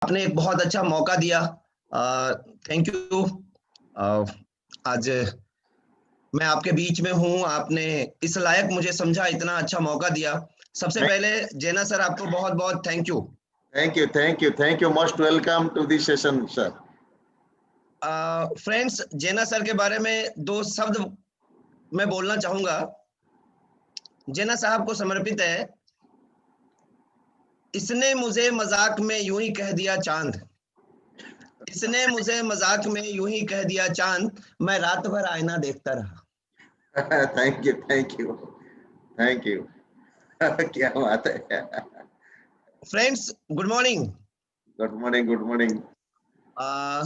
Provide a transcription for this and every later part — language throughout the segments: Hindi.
आपने एक बहुत अच्छा मौका दिया। Thank you. आज मैं आपके बीच में हूँ, आपने इस लायक मुझे समझा, इतना अच्छा मौका दिया। सबसे पहले जेना सर आपको बहुत बहुत thank you. Thank you. Most welcome to this session, sir. Friends, Jena sir के बारे में दो शब्द मैं बोलना चाहूंगा। जेना साहब को समर्पित है, इसने मुझे मजाक में यूं ही कह दिया चांद, इसने मुझे मजाक में यूं ही कह दिया चांद, मैं रात भर आईना देखता रहा। Thank you. क्या बात है। Friends, good morning. Good morning.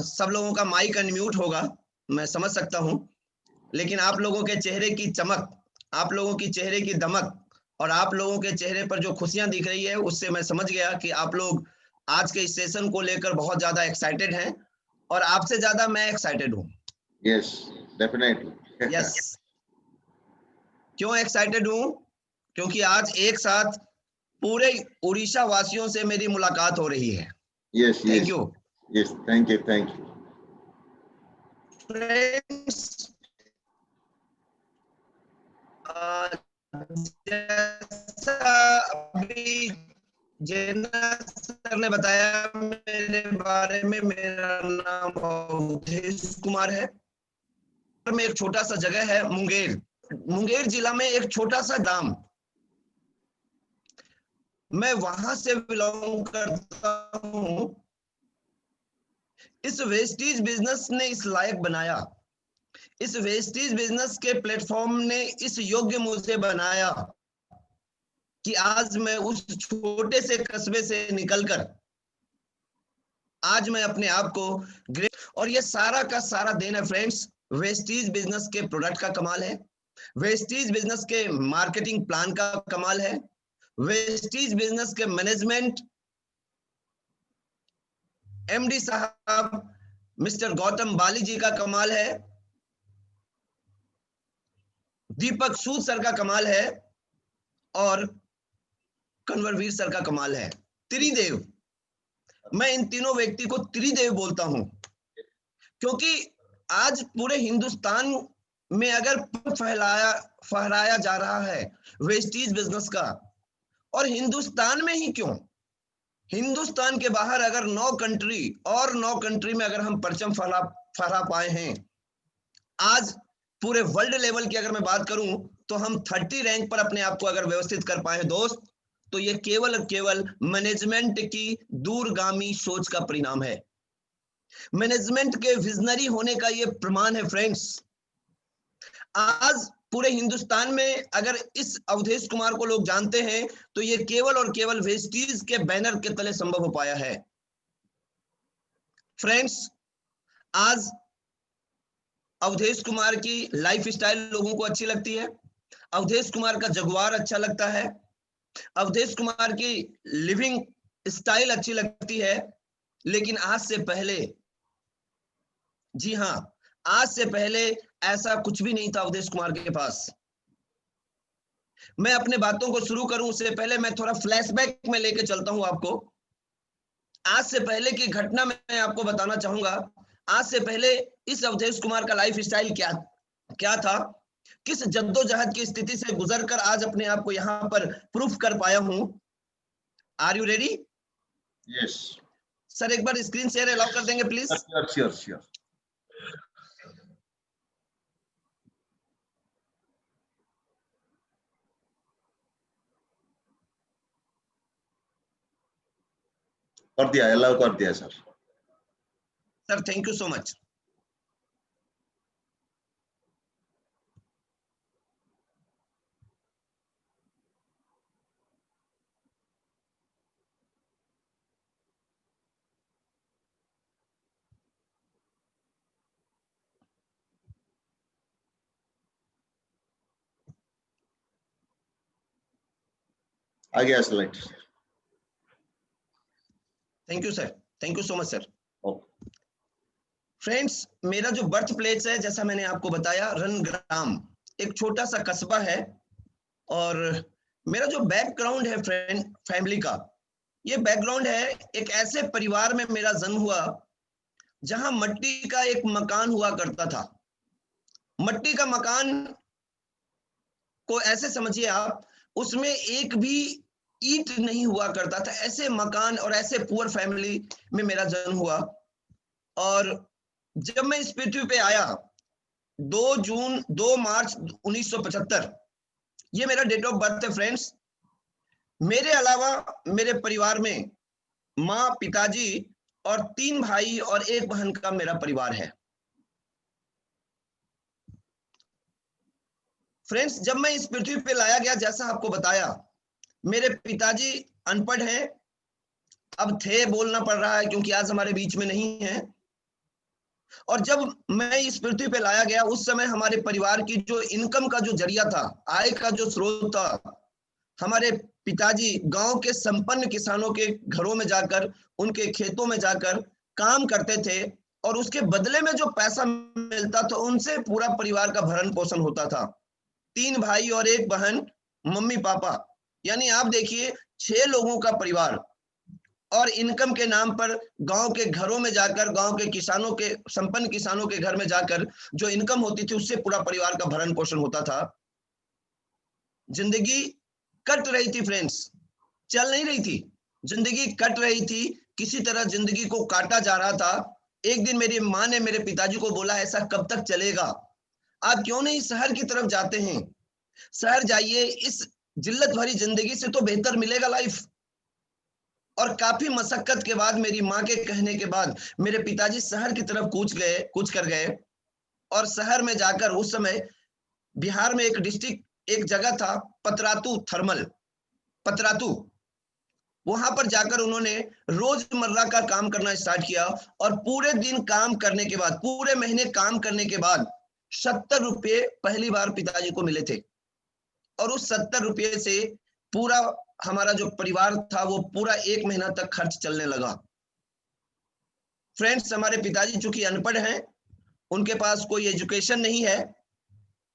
सब लोगों का माइक अनम्यूट होगा, मैं समझ सकता हूं, लेकिन आप लोगों के चेहरे की चमक, आप लोगों की चेहरे की दमक और आप लोगों के चेहरे पर जो खुशियां दिख रही है, उससे मैं समझ गया कि आप लोग आज के इस सेशन को लेकर बहुत ज्यादा एक्साइटेड हैं, और आपसे ज्यादा मैं एक्साइटेड हूं। Yes, definitely. यस। क्यों एक्साइटेड हूं? क्योंकि आज एक साथ पूरे उड़ीसा वासियों से मेरी मुलाकात हो रही है। Yes. Thank you. Yes, thank you. Friends, जैसा अभी जेना सर ने बताया मेरे बारे में, मेरा नाम अवधेश कुमार है। में एक छोटा सा जगह है मुंगेर जिला में एक छोटा सा गांव, मैं वहां से बिलोंग करता हूं। इस वेस्टीज बिजनेस ने इस लायक बनाया, इस वेस्टीज बिजनेस के प्लेटफॉर्म ने इस योग्य मुझे बनाया कि आज मैं उस छोटे से कस्बे से निकलकर आज मैं अपने आप को ग्रेट, और ये सारा का सारा देन है फ्रेंड्स वेस्टीज बिजनेस के प्रोडक्ट का कमाल है, वेस्टीज बिजनेस के मार्केटिंग प्लान का कमाल है, वेस्टीज बिजनेस के मैनेजमेंट एमडी साहब मिस्टर गौतम बाली जी का कमाल है, दीपक सूद सर का कमाल है, और कन्वरवीर सर का कमाल है। त्रिदेव, मैं इन तीनों व्यक्ति को त्रिदेव बोलता हूं, क्योंकि आज पूरे हिंदुस्तान में अगर फहराया जा रहा है वेस्टीज बिजनेस का, और हिंदुस्तान में ही क्यों, हिंदुस्तान के बाहर अगर 9 कंट्री में अगर हम परचम फहरा पाए हैं, आज पूरे वर्ल्ड लेवल की अगर मैं बात करूं तो हम 30 रैंक पर अपने आप को अगर व्यवस्थित कर पाए दोस्त, तो ये केवल और केवल मैनेजमेंट की दूरगामी सोच का परिणाम है, मैनेजमेंट के विजनरी होने का ये प्रमाण है फ्रेंड्स। आज पूरे हिंदुस्तान में अगर इस अवधेश कुमार को लोग जानते हैं तो ये केवल और केवल वेस्टीज के बैनर के तले संभव हो पाया है। फ्रेंड्स, आज अवधेश कुमार की लाइफ स्टाइल लोगों को अच्छी लगती है, अवधेश कुमार का जगुआर अच्छा लगता है, अवधेश कुमार की लिविंग स्टाइल अच्छी लगती है, लेकिन आज से पहले, जी हां, आज से पहले ऐसा कुछ भी नहीं था अवधेश कुमार के पास। मैं अपने बातों को शुरू करूं उससे पहले मैं थोड़ा फ्लैशबैक में लेके चलता हूं आपको। आज से पहले की घटना मैं आपको बताना चाहूंगा। आज से पहले इस अवधेश कुमार का लाइफ स्टाइल क्या था, किस जद्दोजहद की स्थिति से गुजरकर आज अपने आप को यहां पर प्रूफ कर पाया हूं। Are you ready? Yes sir, एक बार स्क्रीन शेयर अलाउ कर देंगे प्लीज? श्योर। अलाउ कर दिया sir. Sir, thank you so much. आ गया slide. Thank you sir, thank you so much sir. Friends, मेरा जो बर्थ प्लेस है, जैसा मैंने आपको बताया, रनग्राम एक छोटा सा कस्बा है, और मेरा जो बैकग्राउंड है फ्रेंड फैमिली का, ये बैकग्राउंड है, एक ऐसे परिवार में मेरा जन्म हुआ जहां मट्टी का एक मकान हुआ करता था। मट्टी का मकान को ऐसे समझिए आप, उसमें एक भी ईंट नहीं हुआ करता था। ऐसे मकान और ऐसे पुअर फैमिली में मेरा जन्म हुआ। और जब मैं इस पृथ्वी पे आया 2 मार्च 1975, ये मेरा डेट ऑफ बर्थ है फ्रेंड्स। मेरे अलावा मेरे परिवार में माँ, पिताजी और 3 भाई और 1 बहन का मेरा परिवार है। फ्रेंड्स, जब मैं इस पृथ्वी पे लाया गया, जैसा आपको बताया, मेरे पिताजी अनपढ़ हैं। अब थे बोलना पड़ रहा है क्योंकि आज हमारे बीच में नहीं है। और जब मैं इस पृथ्वी पे लाया गया, उस समय हमारे परिवार की जो इनकम का जो जरिया था, आय का जो स्रोत था, हमारे पिताजी गांव के संपन्न किसानों के घरों में जाकर, उनके खेतों में जाकर काम करते थे और उसके बदले में जो पैसा मिलता था उनसे पूरा परिवार का भरण पोषण होता था। 3 भाई और 1 बहन, मम्मी पापा, यानी आप देखिए 6 लोगों का परिवार। और इनकम के नाम पर गांव के घरों में जाकर, गांव के किसानों के, संपन्न किसानों के घर में जाकर जो इनकम होती थी उससे पूरा परिवार का भरण पोषण होता था। जिंदगी कट रही थी फ्रेंड्स, चल नहीं रही थी, जिंदगी कट रही थी। किसी तरह जिंदगी को काटा जा रहा था। एक दिन मेरी माँ ने मेरे पिताजी को बोला, ऐसा कब तक चलेगा, आप क्यों नहीं शहर की तरफ जाते हैं? शहर जाइए, इस जिल्लत भरी जिंदगी से तो बेहतर मिलेगा लाइफ। और काफी मशक्कत के बाद, मेरी माँ के कहने के बाद, मेरे पिताजी शहर की तरफ कूच कर गए। और शहर में जाकर, उस समय बिहार में एक डिस्ट्रिक्ट, एक जगह था पतरातू थर्मल, पतरातू, वहां पर जाकर उन्होंने रोजमर्रा का काम करना स्टार्ट किया। और पूरे दिन काम करने के बाद, पूरे महीने काम करने के बाद 70 रुपये पहली बार पिताजी को मिले थे। और उस 70 रुपये से पूरा हमारा जो परिवार था वो पूरा 1 महीना तक खर्च चलने लगा। फ्रेंड्स, हमारे पिताजी चूंकि अनपढ़ हैं, उनके पास कोई एजुकेशन नहीं है,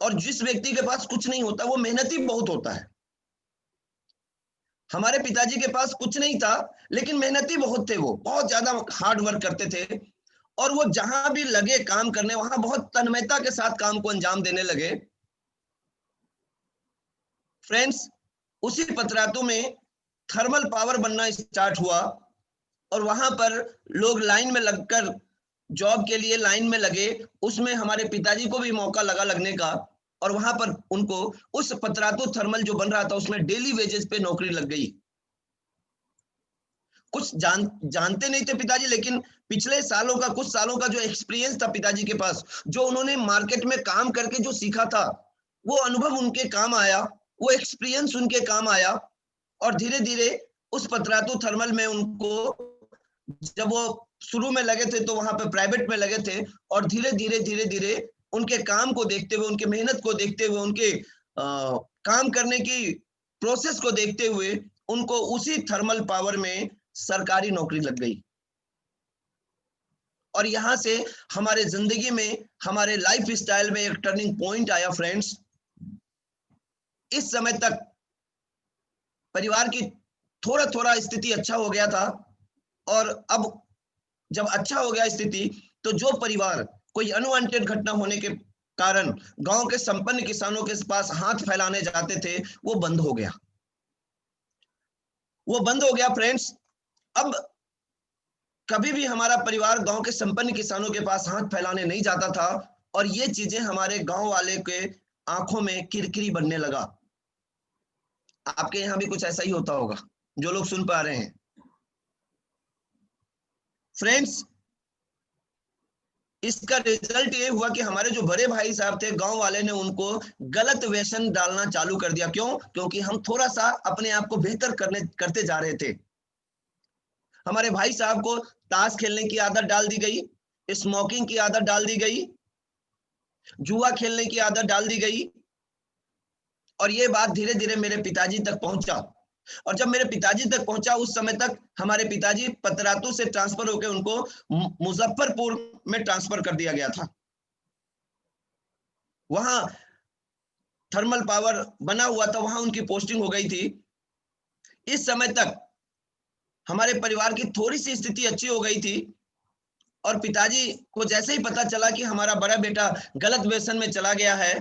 और जिस व्यक्ति के पास कुछ नहीं होता वो मेहनती बहुत होता है। हमारे पिताजी के पास कुछ नहीं था, लेकिन मेहनती बहुत थे, वो बहुत ज्यादा हार्ड वर्क करते थे। और वो जहां भी लगे काम करने, वहां बहुत तन्मयता के साथ काम को अंजाम देने लगे। फ्रेंड्स, उसी पतरातू में थर्मल पावर बनना स्टार्ट हुआ। और वहां पर लोग लाइन में लगकर जॉब के लिए लाइन में लगे। उसमें हमारे पिताजी को भी मौका लगा लगने का। और वहां पर उनको उस पतरातू थर्मल जो बन रहा था उसमें डेली वेजेस पे नौकरी लग गई। कुछ जानते नहीं थे पिताजी, लेकिन पिछले सालों का, कुछ सालों का जो एक्सपीरियंस था पिताजी के पास, जो उन्होंने मार्केट में काम करके जो सीखा था, वो अनुभव उनके काम आया, वो एक्सपीरियंस उनके काम आया। और धीरे धीरे उस पतरातू थर्मल में उनको, जब वो शुरू में लगे थे तो वहां पे प्राइवेट में लगे थे, और धीरे धीरे उनके काम को देखते हुए, उनके मेहनत को देखते हुए, उनके काम करने की प्रोसेस को देखते हुए उनको उसी थर्मल पावर में सरकारी नौकरी लग गई। और यहां से हमारे जिंदगी में, हमारे लाइफ स्टाइल में एक टर्निंग पॉइंट आया फ्रेंड्स। इस समय तक परिवार की थोड़ा थोड़ा स्थिति अच्छा हो गया था, और अब जब अच्छा हो गया स्थिति, तो जो परिवार कोई अनवांटेड घटना होने के कारण गांव के संपन्न किसानों के पास हाथ फैलाने जाते थे, वो बंद हो गया, वो बंद हो गया फ्रेंड्स। अब कभी भी हमारा परिवार गांव के संपन्न किसानों के पास हाथ फैलाने नहीं जाता था। और ये चीजें हमारे गांव वाले के आंखों में किरकिरी बनने लगा। आपके यहाँ भी कुछ ऐसा ही होता होगा, जो लोग सुन पा रहे हैं। फ्रेंड्स, इसका रिजल्ट ये हुआ कि हमारे जो बड़े भाई साहब थे, गांव वाले ने उनको गलत व्यसन डालना चालू कर दिया। क्यों? क्योंकि हम थोड़ा सा अपने आप को बेहतर करते जा रहे थे। हमारे भाई साहब को ताश खेलने की आदत डाल दी गई, स्मोकिंग की आदत डाल दी गई, जुआ खेलने की आदत डाल दी गई। और ये बात धीरे धीरे मेरे पिताजी तक पहुंचा। और जब मेरे पिताजी तक पहुंचा, उस समय तक हमारे पिताजी पतरातू से ट्रांसफर होकर उनको मुजफ्फरपुर में ट्रांसफर कर दिया गया था। वहां थर्मल पावर बना हुआ था, वहां उनकी पोस्टिंग हो गई थी। इस समय तक हमारे परिवार की थोड़ी सी स्थिति अच्छी हो गई थी और पिताजी को जैसे ही पता चला कि हमारा बड़ा बेटा गलत व्यसन में चला गया है,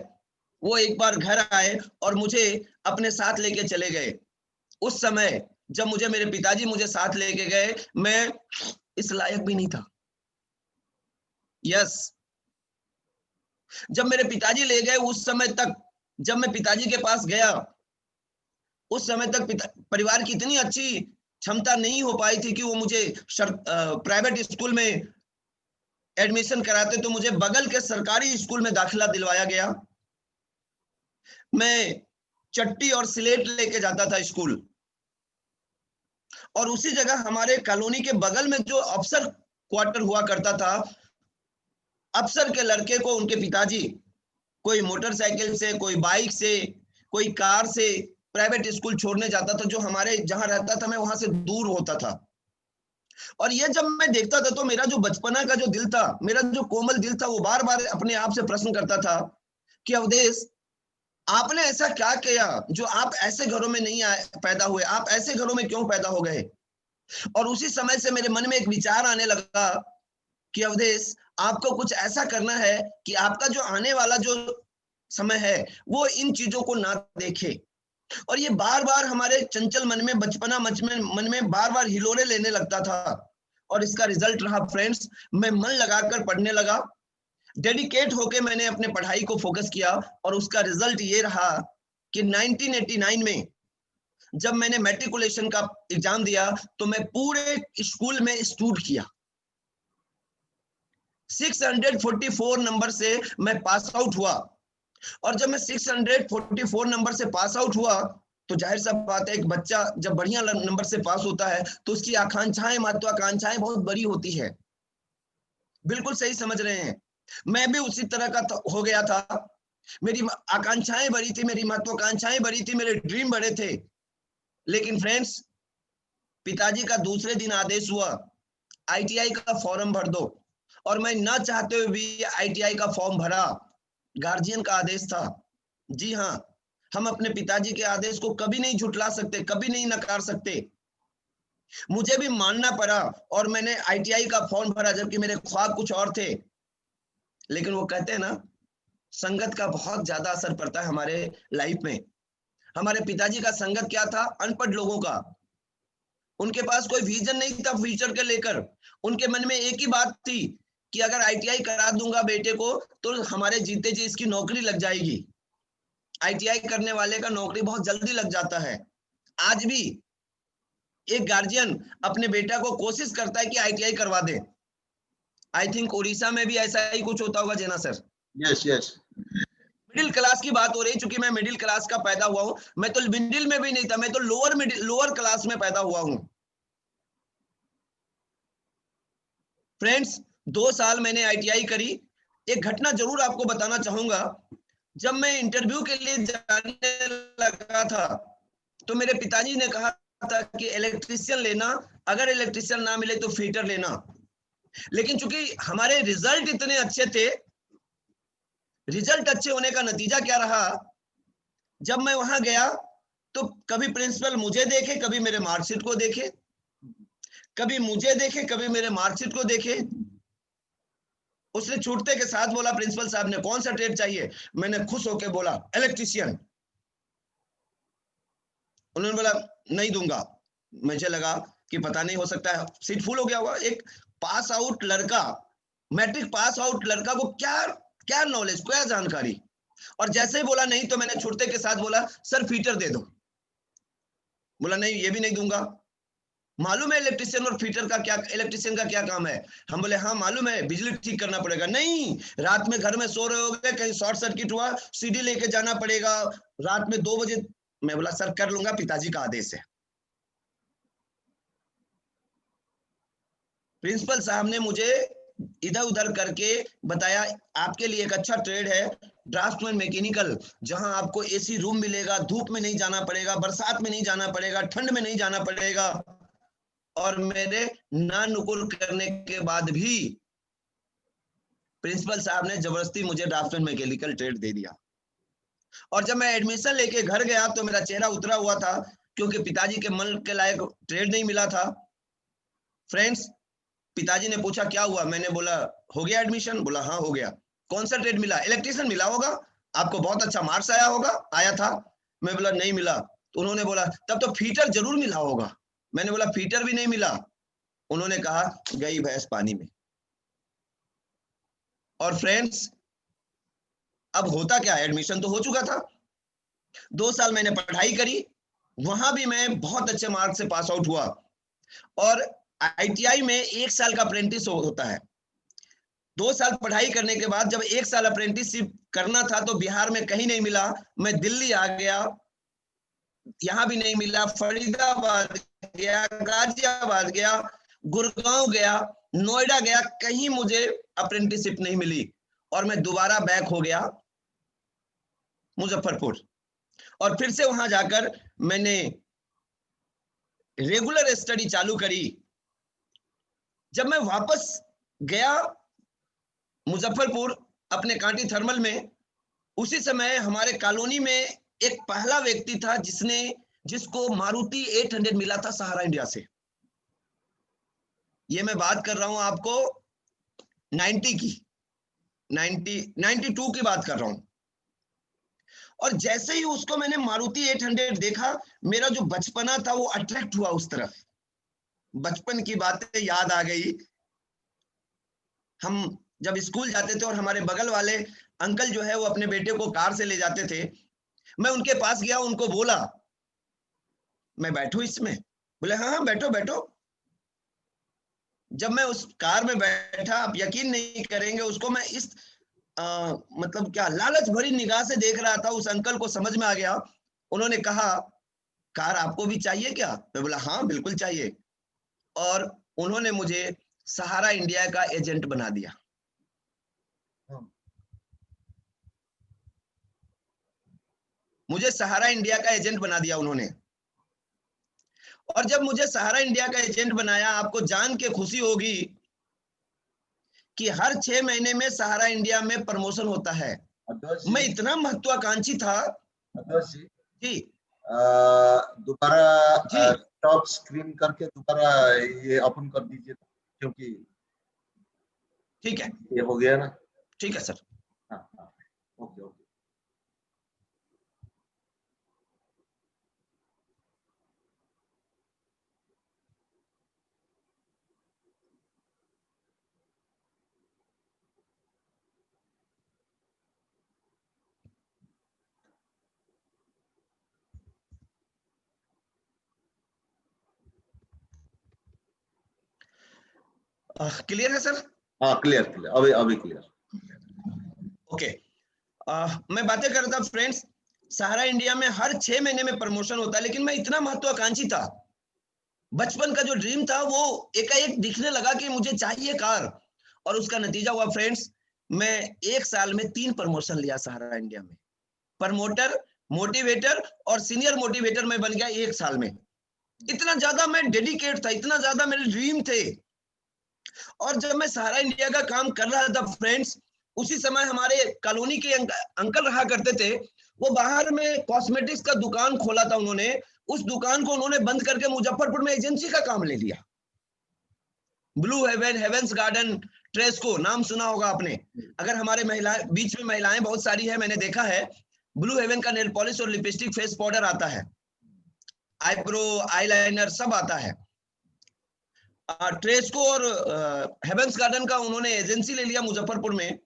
वो एक बार घर आए और मुझे अपने साथ लेके चले गए। उस समय जब मेरे पिताजी मुझे साथ लेके गए, मैं इस लायक भी नहीं था। यस, जब मेरे पिताजी ले गए उस समय तक, जब मैं पिताजी के पास गया, उस समय तक परिवार की इतनी अच्छी क्षमता नहीं हो पाई थी कि वो मुझे प्राइवेट स्कूल में एडमिशन कराते, तो मुझे बगल के सरकारी स्कूल में दाखिला दिलवाया गया। मैं चट्टी और स्लेट लेके जाता था स्कूल, और उसी जगह हमारे कॉलोनी के बगल में जो अफसर क्वार्टर हुआ करता था, अफसर के लड़के को उनके पिताजी कोई मोटरसाइकिल से, कोई बाइक से, कोई कार से प्राइवेट स्कूल छोड़ने जाता था, जो हमारे जहां रहता था मैं वहां से दूर होता था। और ये जब मैं देखता था तो मेरा जो बचपना का जो दिल था, मेरा जो कोमल दिल था, वो बार बार अपने आप से प्रश्न करता था कि अवधेश, आपने ऐसा क्या किया जो आप ऐसे घरों में नहीं पैदा हुए, आप ऐसे घरों में क्यों पैदा हो गए। और उसी समय से मेरे मन में एक विचार आने लगा कि अवधेश, आपको कुछ ऐसा करना है कि आपका जो आने वाला जो समय है वो इन चीजों को ना देखे। और ये बार बार हमारे चंचल मन में, बचपना मन में बार बार हिलोरे लेने लगता था। और इसका रिजल्ट रहा फ्रेंड्स, मैं मन लगाकर पढ़ने लगा, डेडिकेट होके मैंने अपने पढ़ाई को फोकस किया, और उसका रिजल्ट ये रहा कि 1989 में जब मैंने मैट्रिकुलेशन का एग्जाम दिया तो मैं पूरे स्कूल में स्टूड किया। 644 नंबर से मैं पास आउट हुआ। और जब मैं 644 नंबर से पास आउट हुआ तो जाहिर सा बात है, एक बच्चा जब बढ़िया नंबर से पास होता है तो उसकी आकांक्षाएं, महत्वाकांक्षाएं बहुत बड़ी होती है। बिल्कुल सही समझ रहे हैं, मैं भी उसी तरह का हो गया था। मेरी आकांक्षाएं बड़ी थी, मेरी महत्वाकांक्षाएं बड़ी थी, मेरे ड्रीम बड़े थे। लेकिन फ्रेंड्स, पिताजी का दूसरे दिन आदेश हुआ, आईटीआई का फॉर्म भर दो। और मैं ना चाहते हुए भी आईटीआई का फॉर्म भरा। गार्जियन का आदेश था। जी हाँ, हम अपने पिताजी के आदेश को कभी नहीं झुठला सकते, कभी नहीं नकार सकते। मुझे भी मानना पड़ा और मैंने आईटीआई का फॉर्म भरा, जबकि मेरे ख्वाब कुछ और थे। लेकिन वो कहते हैं ना, संगत का बहुत ज्यादा असर पड़ता है हमारे लाइफ में। हमारे पिताजी का संगत क्या था? अनपढ़ लोगों का। उनके पास कोई विजन नहीं था फ्यूचर के लेकर। उनके मन में एक ही बात थी कि अगर आईटीआई करा दूंगा बेटे को तो हमारे जीते जी इसकी नौकरी लग जाएगी। आईटीआई करने वाले का नौकरी बहुत जल्दी लग जाता है। आज भी एक गार्जियन अपने बेटा को कोशिश करता है कि आईटीआई करवा दे। आई थिंक उड़ीसा में भी ऐसा ही कुछ होता होगा जेना sir. Yes, yes. Middle class की बात हो रही, चूंकि मैं मिडिल क्लास का पैदा हुआ हूं। मैं तो मिडिल में भी नहीं था, मैं तो लोअर क्लास में पैदा हुआ हूं। फ्रेंड्स, 2 साल मैंने आईटीआई करी। एक घटना जरूर आपको बताना चाहूंगा। जब मैं इंटरव्यू के लिए जाने लगा था तो मेरे पिताजी ने कहा था कि इलेक्ट्रिशियन लेना, अगर इलेक्ट्रिशियन ना मिले तो फिटर लेना। लेकिन चूंकि हमारे रिजल्ट इतने अच्छे थे, रिजल्ट अच्छे होने का नतीजा क्या रहा, जब मैं वहां गया तो कभी प्रिंसिपल मुझे देखे, कभी मेरे मार्कशीट को देखे, कभी मुझे देखे, कभी मेरे मार्कशीट को देखे। उसने छूटते के साथ बोला, प्रिंसिपल साहब ने कौन सा ट्रेड चाहिए? मैंने खुश होकर बोला इलेक्ट्रिशियन। उन्होंने बोला नहीं दूंगा। मुझे लगा कि पता नहीं, हो सकता है सीट फुल हो गया होगा। एक पास आउट लड़का, मैट्रिक पास आउट लड़का को क्या क्या नॉलेज, क्या जानकारी। और जैसे ही बोला नहीं तो मैंने छूटते के साथ बोला, सर फीटर दे दो। बोला नहीं, ये भी नहीं दूंगा। मालूम है इलेक्ट्रिशियन और फीटर का क्या, इलेक्ट्रिशियन का क्या काम है? हम बोले हाँ मालूम है, बिजली ठीक करना पड़ेगा। नहीं, रात में घर में सो रहे होगे, कहीं शॉर्ट सर्किट हुआ, सीडी लेके जाना पड़ेगा रात में 2 बजे। मैं बोला सर कर लूंगा, पिताजी का आदेश है। प्रिंसिपल साहब ने मुझे इधर उधर करके बताया, आपके लिए एक अच्छा ट्रेड है ड्राफ्टमैन मैकेनिकल, जहां आपको एसी रूम मिलेगा, धूप में नहीं जाना पड़ेगा, बरसात में नहीं जाना पड़ेगा, ठंड में नहीं जाना पड़ेगा। और मेरे ना नुकुर करने के बाद भी प्रिंसिपल साहब ने जबरदस्ती मुझे ड्राफ्टमैन मैकेनिकल ट्रेड दे दिया। और जब मैं एडमिशन लेके घर गया तो मेरा चेहरा उतरा हुआ था, क्योंकि पिताजी के मन के लायक ट्रेड नहीं मिला था। फ्रेंड्स, पिताजी ने पूछा क्या हुआ, मैंने बोला हो गया एडमिशन, बोला हाँ हो गया। कौन सा ट्रेड मिला, इलेक्ट्रिशियन मिला होगा, आपको बहुत अच्छा मार्क्स आया होगा, आया था। मैं बोला नहीं मिला। तो उन्होंने बोला तब तो फीटर जरूर मिला होगा। मैंने बोला फीटर भी नहीं मिला। उन्होंने कहा गई भैंस पानी में। और फ्रेंड्स, अब होता क्या, एडमिशन तो हो चुका था, 2 साल मैंने पढ़ाई करी, वहां भी मैं बहुत अच्छे मार्क्स से पास आउट हुआ। और आईटीआई में 1 साल का अप्रेंटिस होता है। 2 साल पढ़ाई करने के बाद जब 1 साल अप्रेंटिसशिप करना था तो बिहार में कहीं नहीं मिला। मैं दिल्ली आ गया, यहां भी नहीं मिला, फरीदाबाद गया, गाजियाबाद गया, गुड़गांव गया, नोएडा गया, कहीं मुझे अप्रेंटिसशिप नहीं मिली। और मैं दोबारा बैक हो गया मुजफ्फरपुर, और फिर से वहां जाकर मैंने रेगुलर स्टडी चालू करी। जब मैं वापस गया मुजफ्फरपुर अपने कांटी थर्मल में, उसी समय हमारे कॉलोनी में एक पहला व्यक्ति था जिसको मारुति 800 मिला था सहारा इंडिया से। ये मैं बात कर रहा हूं आपको 92 की बात कर रहा हूं। और जैसे ही उसको मैंने मारुति 800 देखा, मेरा जो बचपना था वो अट्रैक्ट हुआ उस तरफ, बचपन की बातें याद आ गई। हम जब स्कूल जाते थे और हमारे बगल वाले अंकल जो है वो अपने बेटे को कार से ले जाते थे, मैं उनके पास गया, उनको बोला मैं बैठूं इसमें, बोले हाँ हाँ बैठो बैठो। जब मैं उस कार में बैठा, आप यकीन नहीं करेंगे, उसको मैं इस मतलब क्या लालच भरी निगाह से देख रहा था। उस अंकल को समझ में आ गया। उन्होंने कहा कार आपको भी चाहिए क्या, मैं बोला हाँ बिल्कुल चाहिए। और उन्होंने मुझे सहारा इंडिया का एजेंट बना दिया। मुझे सहारा इंडिया का एजेंट बना दिया उन्होंने। और जब मुझे सहारा इंडिया का एजेंट बनाया, आपको जान के खुशी होगी कि हर 6 महीने में सहारा इंडिया में प्रमोशन होता है। मैं इतना महत्वाकांक्षी था जी। दोबारा टॉप स्क्रीन करके दोबारा ये ओपन कर दीजिए, क्योंकि ठीक है, ये हो गया ना। ठीक है सर। हाँ हाँ, ओके ओके। क्लियर है सर? हाँ क्लियर क्लियर, अभी क्लियर। ओके, मैं बातें कर रहा था फ्रेंड्स, सहारा इंडिया में हर 6 महीने में प्रमोशन होता है, लेकिन मैं इतना महत्वाकांक्षी था, बचपन का जो ड्रीम था वो एकाएक दिखने लगा कि मुझे चाहिए कार। और उसका नतीजा हुआ फ्रेंड्स, मैं 1 साल में 3 प्रमोशन लिया सहारा इंडिया में। प्रमोटर, मोटिवेटर और सीनियर मोटिवेटर में बन गया 1 साल में। इतना ज्यादा मैं डेडिकेट था, इतना ज्यादा मेरे ड्रीम थे। और जब मैं सहारा इंडिया का काम कर रहा था फ्रेंड्स, उसी समय हमारे कॉलोनी के अंकल रहा करते थे, वो बाहर में कॉस्मेटिक्स का दुकान खोला था उन्होंने। उस दुकान को उन्होंने बंद करके मुजफ्फरपुर में एजेंसी का काम ले लिया। Blue heaven, heavens garden, Tresco, नाम सुना होगा आपने। अगर हमारे बीच में महिलाएं बहुत सारी है, मैंने देखा है, ब्लू हेवन का नेल पॉलिश और लिपस्टिक, फेस पाउडर आता है, आईब्रो, आईलाइनर सब आता है। ट्रेस्को और हेवेंस गार्डन का उन्होंने एजेंसी ले लिया मुजफ्फरपुर में।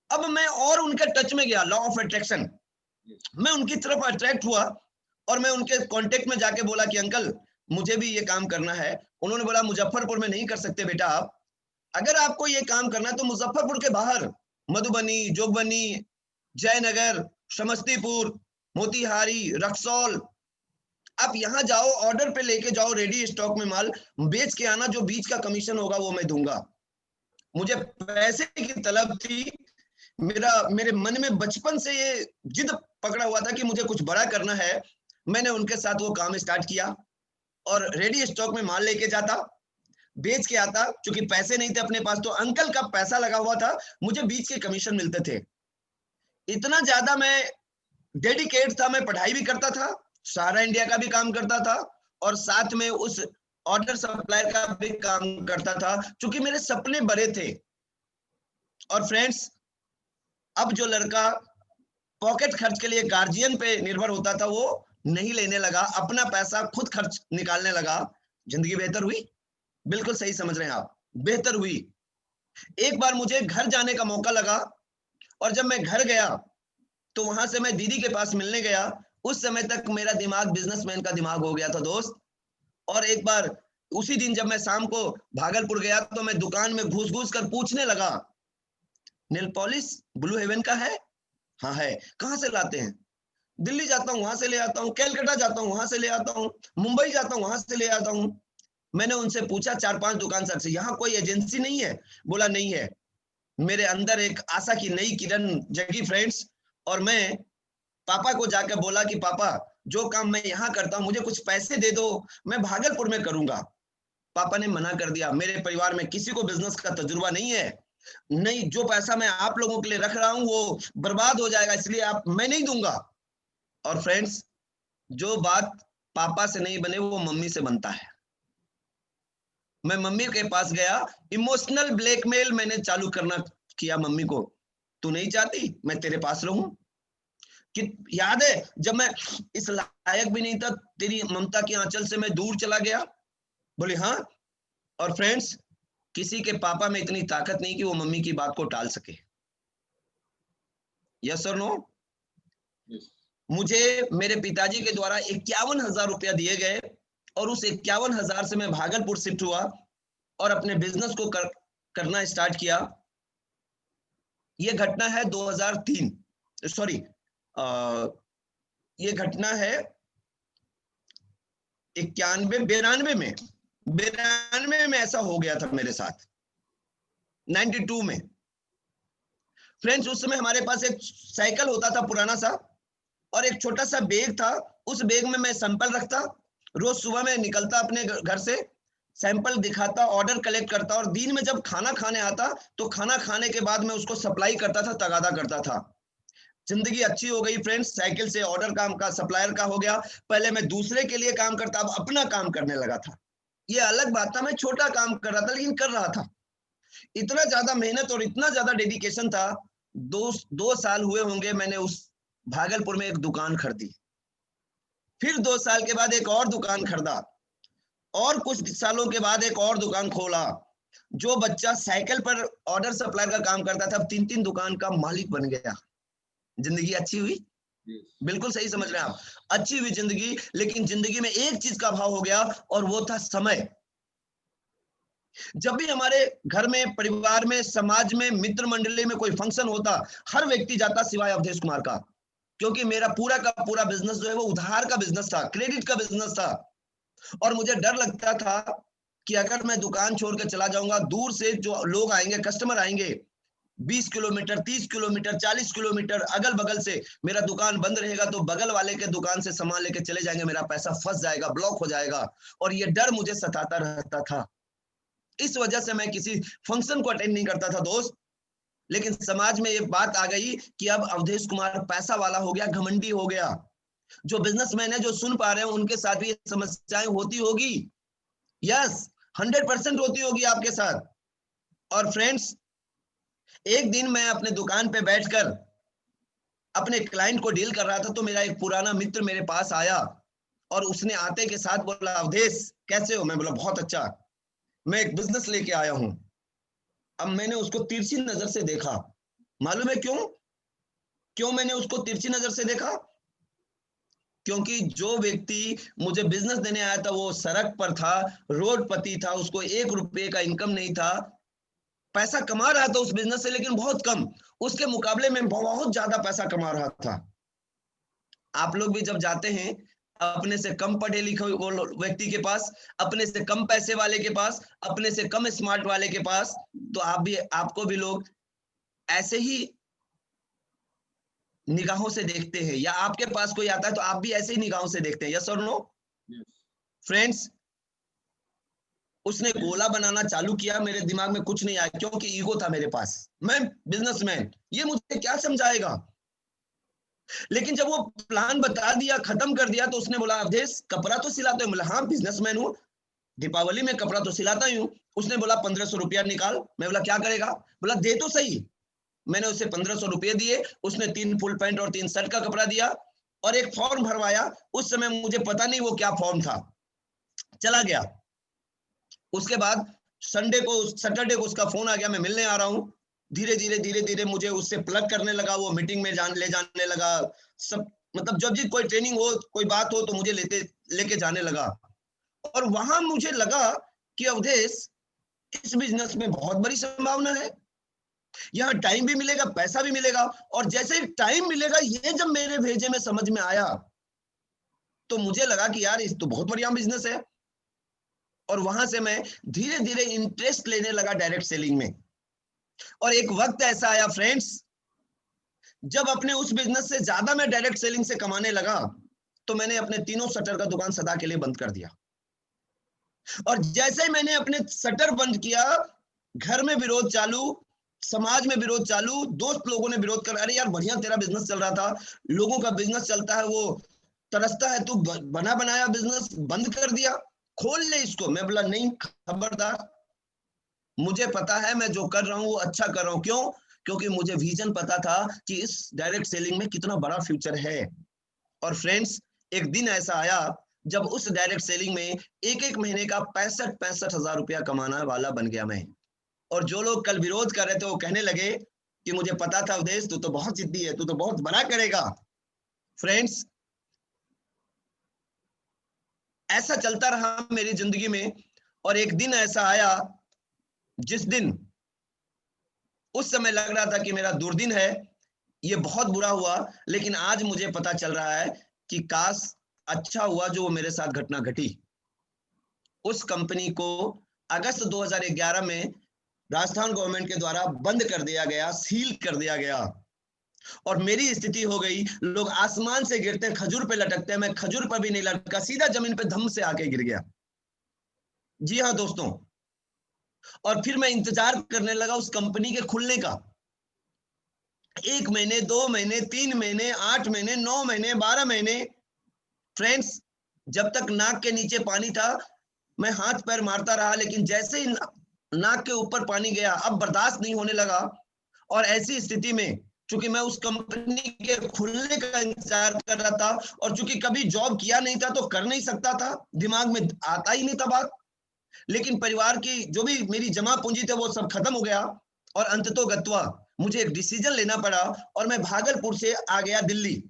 अब मैं और उनके टच में गया, लॉ ऑफ अट्रैक्शन, मैं उनकी तरफ अट्रैक्ट हुआ। और मैं उनके कांटेक्ट में जाके बोला कि अंकल मुझे भी ये काम करना है। उन्होंने बोला मुजफ्फरपुर में नहीं कर सकते बेटा आप, अगर आपको ये काम करना है तो मुजफ्फरपुर के बाहर मधुबनी, जोगबनी, जयनगर, समस्तीपुर, मोतिहारी, रक्सौल, आप यहाँ जाओ, ऑर्डर पे लेके जाओ, रेडी स्टॉक में माल बेच के आना, जो बीच का कमीशन होगा वो मैं दूंगा। मुझे पैसे की तलब थी, मेरे मन में बचपन से ये जिद पकड़ा हुआ था कि मुझे कुछ बड़ा करना है। मैंने उनके साथ वो काम स्टार्ट किया और रेडी स्टॉक में माल लेके जाता, बेच के आता। क्योंकि पैसे नहीं थे अपने पास, तो अंकल का पैसा लगा हुआ था, मुझे बीच के कमीशन मिलते थे। इतना ज्यादा मैं डेडिकेट था, मैं पढ़ाई भी करता था, सहारा इंडिया का भी काम करता था, और साथ में उस ऑर्डर सप्लायर का भी काम करता था, क्योंकि मेरे सपने बड़े थे। और फ्रेंड्स, अब जो लड़का पॉकेट खर्च के लिए गार्जियन पे निर्भर होता था, वो नहीं लेने लगा, अपना पैसा खुद खर्च निकालने लगा। जिंदगी बेहतर हुई? बिल्कुल सही समझ रहे हैं आप, बेहतर हुई। एक बार मुझे घर जाने का मौका लगा, और जब मैं घर गया तो वहां से मैं दीदी के पास मिलने गया। उस समय तक मेरा दिमाग बिजनेसमैन का दिमाग हो गया था दोस्त। और एक बार उसी दिन जब मैं शाम को भागलपुर गया, तो मैं दुकान में घुस घुस कर पूछने लगा, नेल पॉलिश ब्लू हेवन का है? हाँ है। कहाँ से लाते हैं? दिल्ली जाता हूँ, वहां से ले आता हूँ, कैलकाटा जाता हूँ, वहां से ले आता हूँ, मुंबई जाता हूँ, वहां से ले आता हूँ। मैंने उनसे पूछा 4-5 दुकानदार से, यहाँ कोई एजेंसी नहीं है? बोला नहीं है। मेरे अंदर एक आशा की नई किरण जगी फ्रेंड्स। और मैं पापा को जाकर बोला कि पापा, जो काम मैं यहाँ करता हूँ मुझे कुछ पैसे दे दो, मैं भागलपुर में करूंगा। पापा ने मना कर दिया, मेरे परिवार में किसी को बिजनेस का तजुर्बा नहीं है, नहीं, जो पैसा मैं आप लोगों के लिए रख रहा हूं वो बर्बाद हो जाएगा, इसलिए आप मैं नहीं दूंगा। और फ्रेंड्स, जो बात पापा से नहीं बने वो मम्मी से बनता है। मैं मम्मी के पास गया, इमोशनल ब्लैकमेल मैंने चालू करना किया मम्मी को, तू नहीं चाहती मैं तेरे पास रहूं? कि याद है जब मैं इस लायक भी नहीं था, तेरी ममता की आंचल से मैं दूर चला गया? बोले हाँ। और फ्रेंड्स, किसी के पापा में इतनी ताकत नहीं कि वो मम्मी की बात को टाल सके। यस और नो? Yes. मुझे मेरे पिताजी के द्वारा 51,000 रुपया दिए गए, और उस 51,000 से मैं भागलपुर शिफ्ट हुआ और अपने बिजनेस को करना स्टार्ट किया। ये घटना है 2003, सॉरी, ये घटना है 92 में ऐसा हो गया था मेरे साथ, 92 में। फ्रेंड्स, उस समय हमारे पास एक साइकिल होता था पुराना सा, और एक छोटा सा बैग था। उस बैग में मैं सैंपल रखता, रोज सुबह में निकलता अपने घर से, सैंपल दिखाता, ऑर्डर कलेक्ट करता, और दिन में जब खाना खाने आता तो खाना खाने के बाद मैं उसको सप्लाई करता था, तगादा करता था। जिंदगी अच्छी हो गई फ्रेंड्स, साइकिल से ऑर्डर काम का, सप्लायर का हो गया। पहले मैं दूसरे के लिए काम करता, अब अपना काम करने लगा था। ये अलग बात था, मैं छोटा काम कर रहा था लेकिन कर रहा था। इतना ज्यादा मेहनत और इतना ज्यादा डेडिकेशन था। 2 साल हुए होंगे, मैंने उस भागलपुर में एक दुकान खरीदी। फिर 2 साल के बाद एक और दुकान खरीदा, और कुछ सालों के बाद एक और दुकान खोला। जो बच्चा साइकिल पर ऑर्डर सप्लाई का काम करता था, अब 3-3 दुकान का मालिक बन गया। जिंदगी अच्छी हुई? Yes. बिल्कुल सही समझ रहे हैं आप, अच्छी हुई जिंदगी। लेकिन जिंदगी में एक चीज का अभाव हो गया, और वो था समय। जब भी हमारे घर में, परिवार में, समाज में, मित्र मंडली में कोई फंक्शन होता, हर व्यक्ति जाता सिवाय अवधेश कुमार का, क्योंकि मेरा पूरा का पूरा बिजनेस जो है वो उधार का बिजनेस था, क्रेडिट का बिजनेस था। और मुझे डर लगता था कि अगर मैं दुकान छोड़ के चला जाऊंगा, दूर से जो लोग आएंगे, कस्टमर आएंगे, 20 किलोमीटर, 30 किलोमीटर, 40 किलोमीटर अगल बगल से, मेरा दुकान बंद रहेगा तो बगल वाले के दुकान से सामान लेके चले जाएंगे, मेरा पैसा फंस जाएगा, ब्लॉक हो जाएगा। और ये डर मुझे सताता रहता था। इस वजह से मैं किसी फंक्शन को अटेंड नहीं करता था दोस्त। लेकिन समाज में ये बात आ गई कि अब अवधेश कुमार पैसा वाला हो गया, घमंडी हो गया। जो बिजनेसमैन है, जो सुन पा रहे हैं, उनके साथ भी समस्याएं होती होगी। यस, 100% होती होगी आपके साथ। और फ्रेंड्स, एक दिन मैं अपने दुकान पे बैठकर अपने क्लाइंट को डील कर रहा था, तो मेरा एक पुराना मित्र मेरे पास आया, और उसने आते के साथ बोला, अवधेश कैसे हो? मैं बोला बहुत अच्छा, मैं एक बिजनेस लेके आया हूं। अब मैंने उसको तिरछी नजर से देखा। मालूम है क्यों? क्यों मैंने उसको तिरछी नजर से देखा? क्योंकि जो व्यक्ति मुझे बिजनेस देने आया था वो सड़क पर था, रोडपति था, उसको 1 रुपये का इनकम नहीं था। पैसा कमा रहा था उस बिजनेस से, लेकिन बहुत कम, उसके मुकाबले में बहुत ज्यादा पैसा कमा रहा था। आप लोग भी जब जाते हैं अपने से कम पढ़े लिखे व्यक्ति के पास, अपने से कम पैसे वाले के पास, अपने से कम स्मार्ट वाले के पास, तो आपको भी लोग ऐसे ही निगाहों से देखते हैं, या आपके पास कोई आता है तो आप भी ऐसे ही निगाहों से देखते हैं। यस और नो? Yes. फ्रेंड्स, उसने गोला बनाना चालू किया, मेरे दिमाग में कुछ नहीं आया, क्योंकि ईगो था मेरे पास, मैं बिजनेसमैन, ये मुझे क्या समझाएगा। लेकिन जब वो प्लान बता दिया, खत्म कर दिया, तो उसने बोला, अवधेश कपड़ा तो सिलाते हो? बोला हाँ, बिजनेसमैन हूं। दीपावली में कपड़ा तो सिलाता ही हूँ। उसने बोला 1500 रुपया निकाल। मैं बोला क्या करेगा? बोला दे तो सही। मैंने उसे 1500 रुपये दिए। उसने 3 फुल पैंट और 3 शर्ट का कपड़ा दिया और एक फॉर्म भरवाया। उस समय मुझे पता नहीं वो क्या फॉर्म था। चला गया। उसके बाद सैटरडे को उसका फोन आ गया, मैं मिलने आ रहा हूँ। धीरे धीरे मुझे उससे प्लग करने लगा। वो मीटिंग में ले जाने लगा। सब मतलब जब भी कोई ट्रेनिंग हो, कोई बात हो, तो मुझे लेके जाने लगा। और वहां मुझे लगा कि अवधेश, इस बिजनेस में बहुत बड़ी संभावना है। यहाँ टाइम भी मिलेगा, पैसा भी मिलेगा। और जैसे ही टाइम मिलेगा, ये जब मेरे भेजे में समझ में आया, तो मुझे लगा कि यार, इस तो बहुत बढ़िया बिजनेस है। और वहां से मैं धीरे धीरे इंटरेस्ट लेने लगा डायरेक्ट सेलिंग में। और एक वक्त ऐसा आया फ्रेंड्स, जब अपने उस बिजनेस से ज्यादा मैं डायरेक्ट सेलिंग से कमाने लगा, तो मैंने अपने तीनों शटर का दुकान सदा के लिए बंद कर दिया। और जैसे ही मैंने अपने शटर बंद किया, घर में विरोध चालू, समाज में विरोध चालू, दोस्त लोगों ने विरोध कर, अरे यार बढ़िया तेरा बिजनेस चल रहा था, लोगों का बिजनेस चलता है, वो तरसता है, तू बना बनाया बिजनेस बंद कर दिया, खोल ले इसको। मैं बोला नहीं, खबरदार, मुझे पता है मैं जो कर रहा हूँ वो अच्छा कर रहा हूँ। क्यों? क्योंकि मुझे विजन पता था कि इस डायरेक्ट सेलिंग में कितना बड़ा फ्यूचर है। और फ्रेंड्स, एक दिन ऐसा आया जब उस डायरेक्ट सेलिंग में एक महीने का 65 हजार रुपया कमाना वाला बन गया मैं। और जो लोग कल विरोध कर रहे थे, वो कहने लगे कि मुझे पता था अवधेश, तू तो बहुत जिद्दी है, तू तो बहुत बड़ा करेगा। फ्रेंड्स, ऐसा चलता रहा मेरी जिंदगी में। और एक दिन ऐसा आया जिस दिन, उस समय लग रहा था कि मेरा दुर्दिन है, ये बहुत बुरा हुआ। लेकिन आज मुझे पता चल रहा है कि काश अच्छा हुआ जो मेरे साथ घटना घटी। उस कंपनी को अगस्त 2011 में राजस्थान गवर्नमेंट के द्वारा बंद कर दिया गया, सील कर दिया गया। और मेरी स्थिति हो गई, लोग आसमान से गिरते हैं, खजूर पे लटकते हैं, मैं खजूर पर भी नहीं लटका, सीधा जमीन पे धम से आके गिर गया। जी हाँ दोस्तों। और फिर मैं इंतजार करने लगा उस कंपनी के खुलने का। 1 महीने, 2 महीने, 3 महीने, 8 महीने, 9 महीने, 12 महीने। फ्रेंड्स, जब तक नाक के नीचे पानी था, मैं हाथ पैर मारता रहा। लेकिन जैसे ही नाक के ऊपर पानी गया, अब बर्दाश्त नहीं होने लगा। और ऐसी स्थिति में, चूंकि मैं उस कंपनी के खुलने का इंतजार कर रहा था, और चूंकि कभी जॉब किया नहीं था तो कर नहीं सकता था, दिमाग में आता ही नहीं था बात। लेकिन परिवार की जो भी मेरी जमा पूंजी थे, वो सब खत्म हो गया। और अंततोगत्वा मुझे एक डिसीजन लेना पड़ा, और मैं भागलपुर से आ गया दिल्ली।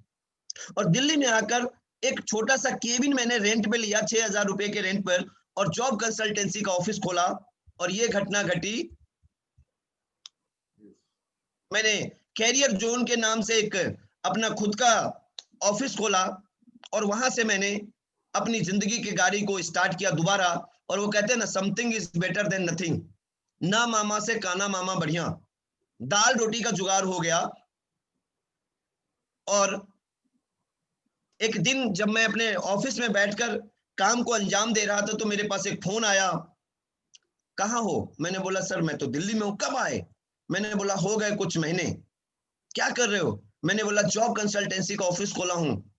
और दिल्ली में आकर एक छोटा सा केबिन मैंने रेंट पे लिया, 6000 रुपए के रेंट पर, और जॉब कंसल्टेंसी का ऑफिस खोला। और ये घटना घटी, मैंने कैरियर जोन के नाम से एक अपना खुद का ऑफिस खोला। और वहां से मैंने अपनी जिंदगी की गाड़ी को स्टार्ट किया दोबारा। और वो कहते हैं ना, something is better than nothing. ना मामा से काना मामा बढ़िया, दाल रोटी का जुगाड़ हो गया। और एक दिन जब मैं अपने ऑफिस में बैठकर काम को अंजाम दे रहा था, तो मेरे पास एक फोन आया। कहाँ हो? मैंने बोला सर मैं तो दिल्ली में हूँ। कब आए? मैंने बोला हो गए कुछ महीने। क्या कर रहे हो? मैंने बोला जॉब कंसल्टेंसी का ऑफिस खोला हूँ,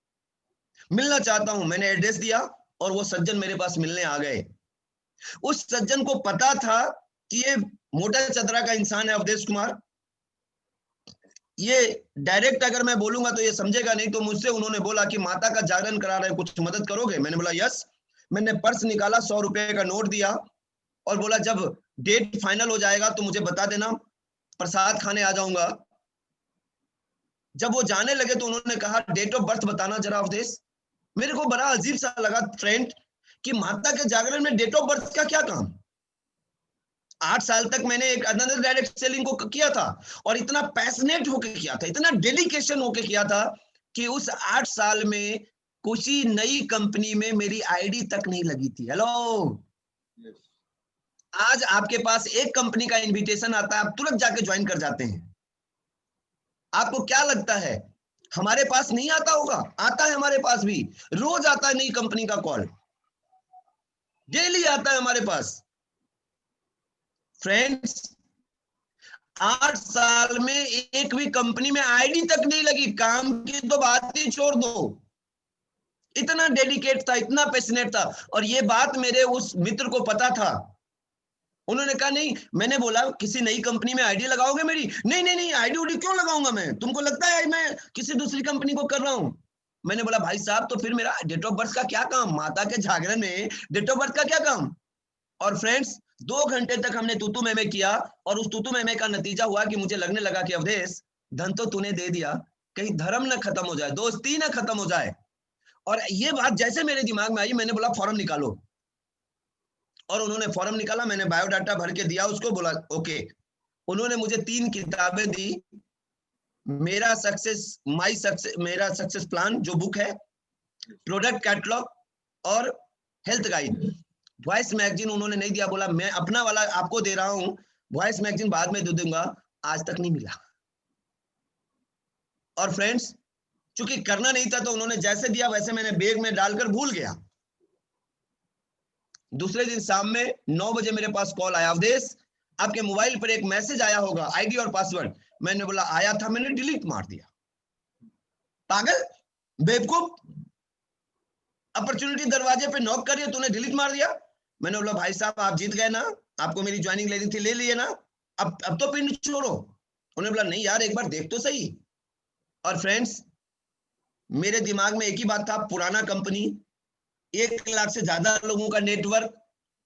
मिलना चाहता हूँ। मैंने एड्रेस दिया और वो सज्जन मेरे पास मिलने आ गए। उस सज्जन को पता था कि ये मोटा चतरा का इंसान है अवधेश कुमार, ये डायरेक्ट अगर मैं बोलूंगा तो ये समझेगा नहीं। तो मुझसे उन्होंने बोला कि माता का जागरण करा रहे, कुछ मदद करोगे? मैंने बोला यस। मैंने पर्स निकाला, 100 रुपए का नोट दिया, और बोला जब डेट फाइनल हो जाएगा तो मुझे बता देना, प्रसाद खाने आ जाऊंगा। जब वो जाने लगे तो उन्होंने कहा डेट ऑफ बर्थ बताना जरा अवधेश। मेरे को बड़ा अजीब सा लगा फ्रेंड, कि माता के जागरण में डेट ऑफ बर्थ का क्या काम? 8 साल तक मैंने एक अनदर डायरेक्ट सेलिंग को किया था, और इतना पैशनेट होके किया था, इतना डेडिकेशन होके किया था, कि उस 8 साल में किसी नई कंपनी में मेरी आईडी तक नहीं लगी थी। हेलो, आज आपके पास एक कंपनी का इनविटेशन आता है, आप तुरंत जाके ज्वाइन कर जाते हैं। आपको क्या लगता है हमारे पास नहीं आता होगा? आता है, हमारे पास भी रोज आता है नई कंपनी का कॉल, डेली आता है हमारे पास। फ्रेंड्स, 8 साल में एक भी कंपनी में आईडी तक नहीं लगी, काम की तो बात ही छोड़ दो, इतना डेडिकेट था, इतना पैशनेट था। और ये बात मेरे उस मित्र को पता था। उन्होंने कहा नहीं, मैंने बोला किसी नई कंपनी में आईडी लगाओगे मेरी? नहीं नहीं नहीं, आईडी उडी क्यों लगाऊंगा मैं, तुमको लगता है मैं किसी दूसरी कंपनी को कर रहा हूं? मैंने बोला भाई साहब, तो फिर मेरा डेट ऑफ बर्थ का क्या काम, माता के जागरण में डेट ऑफ बर्थ का क्या काम? और फ्रेंड्स, 2 घंटे तक हमने तूतू मैमे किया, और उस तूतू मैमे का नतीजा हुआ कि मुझे लगने लगा कि अवधेश, धन तो तूने दे दिया, कहीं धर्म न खत्म हो जाए, दोस्ती न खत्म हो जाए। और ये बात जैसे मेरे दिमाग में आई, मैंने बोला फॉर्म निकालो। और उन्होंने फॉर्म निकाला, मैंने बायोडाटा भर के दिया उसको, बोला ओके। उन्होंने मुझे 3 किताबें दी, मेरा सक्सेस प्लान जो बुक है, प्रोडक्ट कैटलॉग और हेल्थ गाइड। वॉइस मैगजीन उन्होंने नहीं दिया, बोला मैं अपना वाला आपको दे रहा हूं, वॉइस मैगजीन बाद में दे दूंगा। आज तक नहीं मिला। और फ्रेंड्स, चूंकि करना नहीं था तो उन्होंने जैसे दिया वैसे मैंने बैग में डालकर भूल गया। दूसरे दिन शाम में 9 बजे मेरे पास कॉल आया, अवधेश आपके मोबाइल पर एक मैसेज आया होगा, आईडी और पासवर्ड। मैंने बोला आया था, मैंने डिलीट मार दिया। पागल, बेवकूफ, अपॉर्चुनिटी दरवाजे पे नॉक कर रही है, तूने डिलीट मार दिया। मैंने बोला भाई साहब आप जीत गए ना, आपको मेरी ज्वाइनिंग लेनी थी, ले लिए ना, अब तो पिन छोड़ो। उन्होंने बोला नहीं यार, एक बार देख तो सही। और फ्रेंड्स, मेरे दिमाग में एक ही बात था, पुराना कंपनी, 1 लाख से ज्यादा लोगों का नेटवर्क,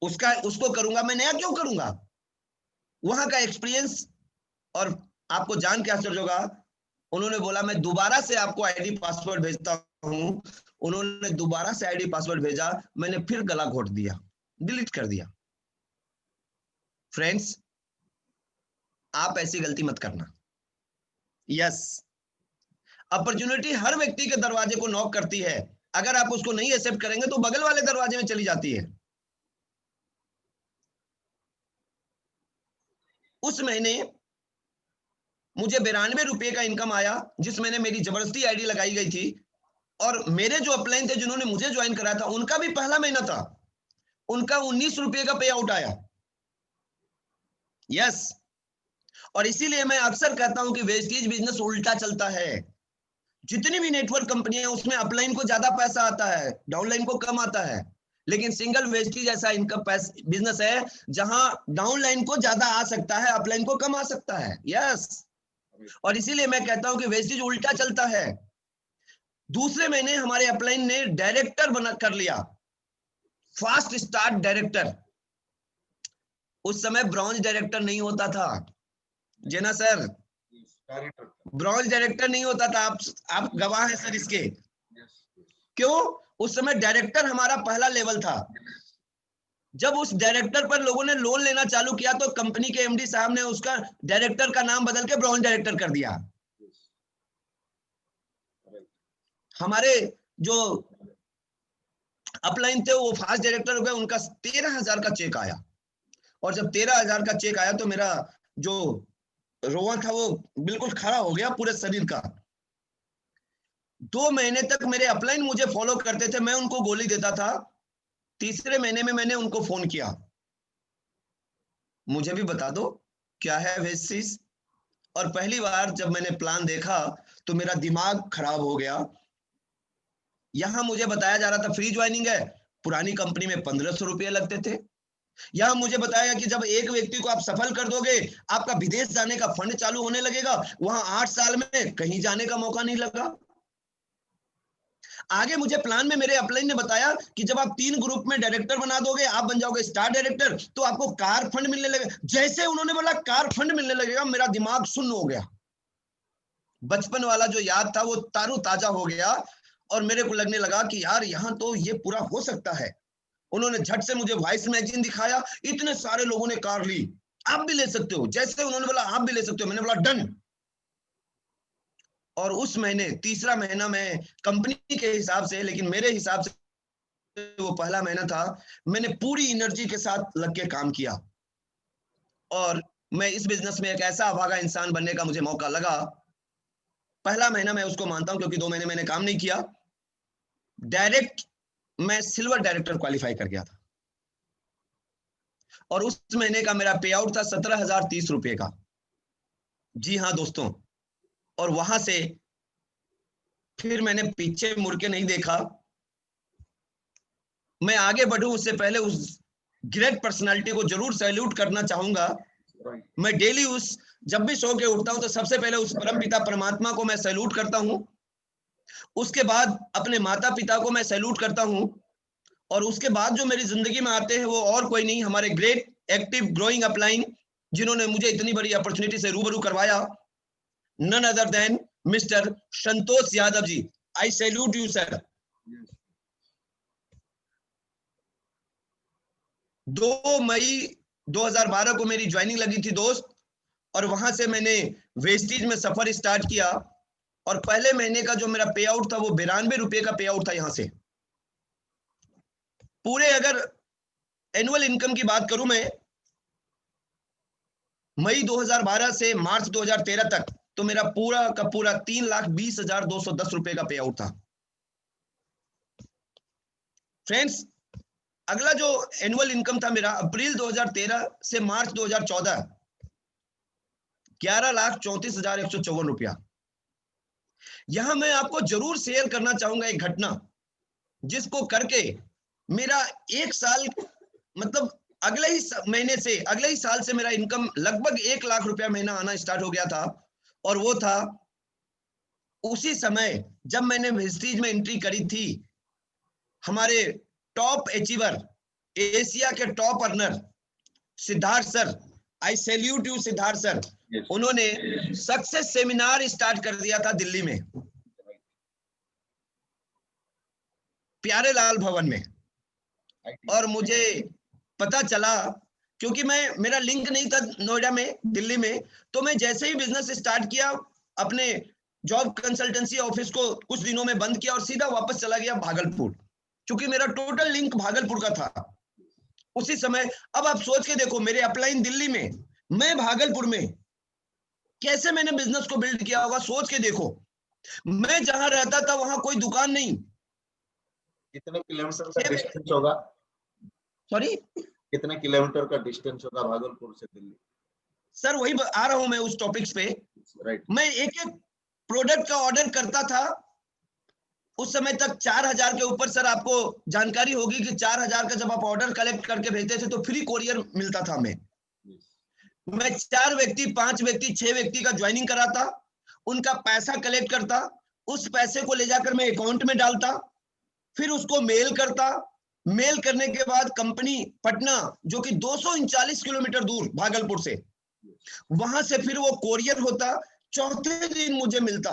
उसको करूंगा मैं, नया क्यों करूंगा? वहां का एक्सपीरियंस। और आपको जान के आश्चर्य होगा, उन्होंने बोला मैं दोबारा से आपको आईडी पासवर्ड भेजता हूं। उन्होंने दोबारा से आईडी पासवर्ड भेजा, मैंने फिर गला घोट दिया, डिलीट कर दिया। फ्रेंड्स, आप ऐसी गलती मत करना। यस, अपॉर्चुनिटी हर व्यक्ति के दरवाजे को नॉक करती है, अगर आप उसको नहीं एक्सेप्ट करेंगे तो बगल वाले दरवाजे में चली जाती है। उस महीने मुझे 92 रुपए का इनकम आया, जिस महीने मेरी जबरदस्ती आईडी लगाई गई थी। और मेरे जो अपलाइन थे जिन्होंने मुझे ज्वाइन कराया था, उनका भी पहला महीना था, उनका 19 रुपए का पे आउट आया। यस, और इसीलिए मैं अक्सर कहता हूं कि वेस्टेज बिजनेस उल्टा चलता है। जितनी भी नेटवर्क कंपनियां हैं उसमें अपलाइन को ज्यादा पैसा आता है, डाउनलाइन को कम आता है। लेकिन सिंगल वेस्टेज ऐसा इनकम बिजनेस है जहां डाउनलाइन को ज्यादा आ सकता है, अपलाइन को कम आ सकता है। यस, और इसीलिए मैं कहता हूं कि वेस्टेज उल्टा चलता है। दूसरे महीने हमारे अपलाइन ने डायरेक्टर बना कर लिया, फास्ट स्टार्ट डायरेक्टर। उस समय ब्रॉन्ज डायरेक्टर नहीं होता था, जेना सर, ब्रॉन्ज डायरेक्टर नहीं होता था। आप गवाह हैं सर इसके। क्यों? उस समय डायरेक्टर हमारा पहला लेवल था। जब उस डायरेक्टर पर लोगों ने लोन लेना चालू किया तो कंपनी के एमडी साहब ने उसका डायरेक्टर का नाम बदल के ब्रॉन्ज डायरेक्टर कर दिया। हमारे जो अपलाइन थे वो फास्ट डायरेक्टर हो गए, उनका 13,000 का चेक आया। और जब 13,000 का चेक आया तो मेरा जो रोआ था वो बिल्कुल खड़ा हो गया पूरे शरीर का। 2 महीने तक मेरे अपलाइन मुझे फॉलो करते थे, मैं उनको गोली देता था। तीसरे महीने में मैंने उनको फोन किया, मुझे भी बता दो क्या है वेस्टिज। और पहली बार जब मैंने प्लान देखा तो मेरा दिमाग खराब हो गया। यहां मुझे बताया जा रहा था फ्री ज्वाइनिंग है, पुरानी कंपनी में 1,500 रुपये लगते थे। यहां मुझे बताया कि जब एक व्यक्ति को आप सफल कर दोगे, आपका विदेश जाने का फंड चालू होने लगेगा। वहां 8 साल में कहीं जाने का मौका नहीं लगा। आगे मुझे प्लान में मेरे अपलाइन ने बताया कि जब आप 3 ग्रुप में डायरेक्टर बना दोगे, आप बन जाओगे स्टार डायरेक्टर, तो आपको कार फंड मिलने लगेगा। जैसे उन्होंने बोला कार फंड मिलने लगेगा, मेरा दिमाग शून्य हो गया। बचपन वाला जो याद था वो तारू ताजा हो गया, और मेरे को लगने लगा कि यार यहां तो ये पूरा हो सकता है। उन्होंने झट से मुझे वॉइस मैगजीन दिखाया, इतने सारे लोगों ने कार ली, आप भी ले सकते हो। जैसे उन्होंने बोला आप भी ले सकते हो, मैंने बोला डन। और उस महीने, तीसरा महीना में कंपनी के हिसाब से, लेकिन मेरे हिसाब से वो पहला महीना था, मैंने पूरी एनर्जी के साथ लग के काम किया। और मैं इस बिजनेस में एक ऐसा अभागा इंसान बनने का मुझे मौका लगा। पहला महीना मैं उसको मानता हूं क्योंकि 2 महीने मैंने काम नहीं किया। डायरेक्ट मैं सिल्वर डायरेक्टर क्वालिफाई कर गया था, और उस महीने का मेरा पे आउट था 17,030 रुपए का। जी हाँ दोस्तों, और वहां से फिर मैंने पीछे मुड़ के नहीं देखा। मैं आगे बढ़ूं उससे पहले उस ग्रेट पर्सनालिटी को जरूर सैल्यूट करना चाहूंगा। मैं डेली जब भी सो के उठता हूं तो सबसे पहले उस परम पिता परमात्मा को मैं सैल्यूट करता हूं, उसके बाद अपने माता पिता को मैं सैल्यूट करता हूं, और उसके बाद जो मेरी जिंदगी में आते हैं वो और कोई नहीं, हमारे ग्रेट एक्टिव ग्रोइंग अपलाइन, जिन्होंने मुझे इतनी बड़ी अपॉर्चुनिटी से रूबरू करवाया, none other than mister Santosh Yadav ji. I salute you sir. 2 मई 2012 को मेरी ज्वाइनिंग लगी थी दोस्त, और वहां से मैंने वेस्टीज में सफर स्टार्ट किया, और पहले महीने का जो मेरा पे आउट था वो 92 रुपए का पे आउट था। यहां से पूरे अगर एनुअल इनकम की बात करूं मैं, मई 2012 से मार्च 2013 तक, तो मेरा पूरा का पूरा 3,20,210 रुपए का पे आउट था। फ्रेंड्स, अगला जो एनुअल इनकम था मेरा अप्रैल 2013 से मार्च 2014, 11,34,154 रुपया। यहां मैं आपको जरूर शेयर करना चाहूंगा एक घटना, जिसको करके मेरा 1 साल, मतलब अगले ही साल से मेरा इनकम लगभग 1 लाख रुपया महीना आना स्टार्ट हो गया था। और वो था उसी समय जब मैंने वेस्टीज में एंट्री करी थी। हमारे टॉप अचीवर, एशिया के top earner Siddharth sir, I salute you Siddharth sir. उन्होंने सक्सेस सेमिनार स्टार्ट कर दिया था दिल्ली में, प्यारेलाल भवन में। और मुझे पता चला, क्योंकि मेरा लिंक नहीं था नोएडा में, दिल्ली में, तो मैं जैसे ही बिजनेस स्टार्ट किया, अपने जॉब कंसल्टेंसी ऑफिस को कुछ दिनों में बंद किया और सीधा वापस चला गया भागलपुर, क्योंकि मेरा टोटल लिंक भागलपुर का था उसी समय। अब आप सोच के देखो, मेरे अपलाइन दिल्ली में, मैं भागलपुर में, कैसे मैंने बिजनेस को बिल्ड किया होगा, सोच के देखो। मैं जहां रहता था वहां कोई दुकान नहीं। कितने किलोमीटर का डिस्टेंस होगा? सॉरी, कितने किलोमीटर का डिस्टेंस होगा भागलपुर से दिल्ली? सर वही आ रहा हूं मैं उस टॉपिक्स पे। राइट। मैं एक एक प्रोडक्ट का ऑर्डर करता था उस समय तक। 4,000 के ऊपर, सर आपको जानकारी होगी कि 4,000 का जब आप ऑर्डर कलेक्ट करके भेजते थे तो फ्री कोरियर मिलता था हमें। मैं 4 व्यक्ति, 5 व्यक्ति, 6 व्यक्ति का ज्वाइनिंग कराता, उनका पैसा कलेक्ट करता, उस पैसे को ले जाकर मैं अकाउंट में डालता, फिर उसको मेल करता। मेल करने के बाद कंपनी पटना, जो कि 239 किलोमीटर दूर भागलपुर से, वहां से फिर वो कोरियर होता, चौथे दिन मुझे मिलता,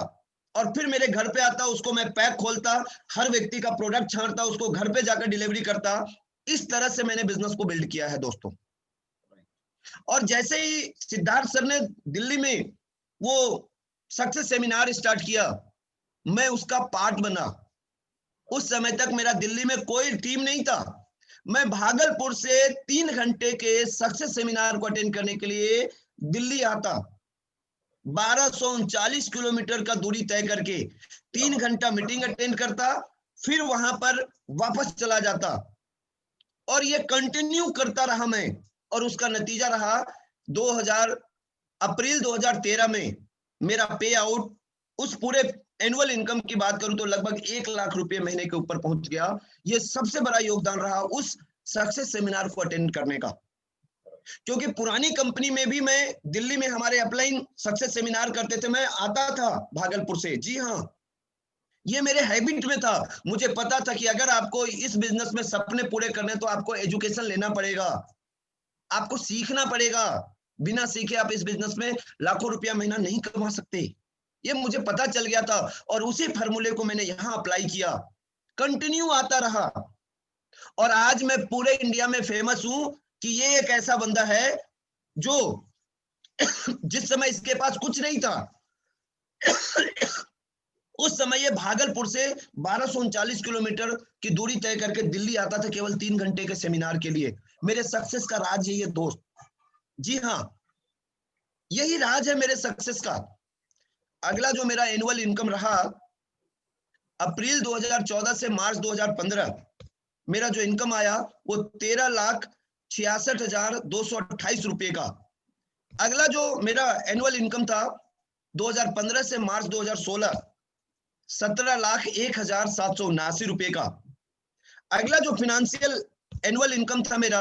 और फिर मेरे घर पे आता, उसको मैं पैक खोलता, हर व्यक्ति का प्रोडक्ट छांटता, उसको घर पे जाकर डिलीवरी करता। इस तरह से मैंने बिजनेस को बिल्ड किया है दोस्तों। और जैसे ही सिद्धार्थ सर ने दिल्ली में वो सक्सेस सेमिनार स्टार्ट किया, मैं उसका पार्ट बना। उस समय तक मेरा दिल्ली में कोई टीम नहीं था। मैं भागलपुर से 3 घंटे के सक्सेस सेमिनार को अटेंड करने के लिए दिल्ली आता, 1239 किलोमीटर का दूरी तय करके 3 घंटा मीटिंग अटेंड करता, फिर वहां पर वापस चला जाता, और ये कंटिन्यू करता रहा मैं। और उसका नतीजा रहा अप्रैल 2013 में मेरा पे आउट, उस पूरे एनुअल इनकम की बात करूं तो लगभग 1 लाख रुपए महीने के ऊपर पहुंच गया। ये सबसे बड़ा योगदान रहा उस सक्सेस सेमिनार को अटेंड करने का, क्योंकि पुरानी कंपनी में भी मैं दिल्ली में हमारे अपलाइन सक्सेस सेमिनार करते थे, मैं आता था भागलपुर से। जी हाँ, ये मेरे हैबिट में था। मुझे पता था कि अगर आपको इस बिजनेस में सपने पूरे करने तो आपको एजुकेशन लेना पड़ेगा, आपको सीखना पड़ेगा। बिना सीखे आप इस बिजनेस में लाखों रुपया महीना नहीं कमा सकते, ये मुझे पता चल गया था। और उसी फार्मूले को मैंने यहां अप्लाई किया, कंटिन्यू आता रहा, और आज मैं पूरे इंडिया में फेमस हूं कि ये एक ऐसा बंदा है जो जिस समय इसके पास कुछ नहीं था, उस समय ये भागलपुर से 1239 किलोमीटर की दूरी तय करके दिल्ली आता था केवल 3 घंटे के सेमिनार के लिए। मेरे सक्सेस का राज यही है दोस्त। जी हाँ, यही राज है मेरे सक्सेस का। अगला जो मेरा एनुअल इनकम रहा, अप्रैल 2014 से मार्च 2015, मेरा जो इनकम आया वो 13,66,228 रुपए का। अगला जो मेरा एनुअल इनकम था 2015 से मार्च 2016, 17,01,779 रुपए का। अगला जो फिनेंशियल एनुअल इनकम था मेरा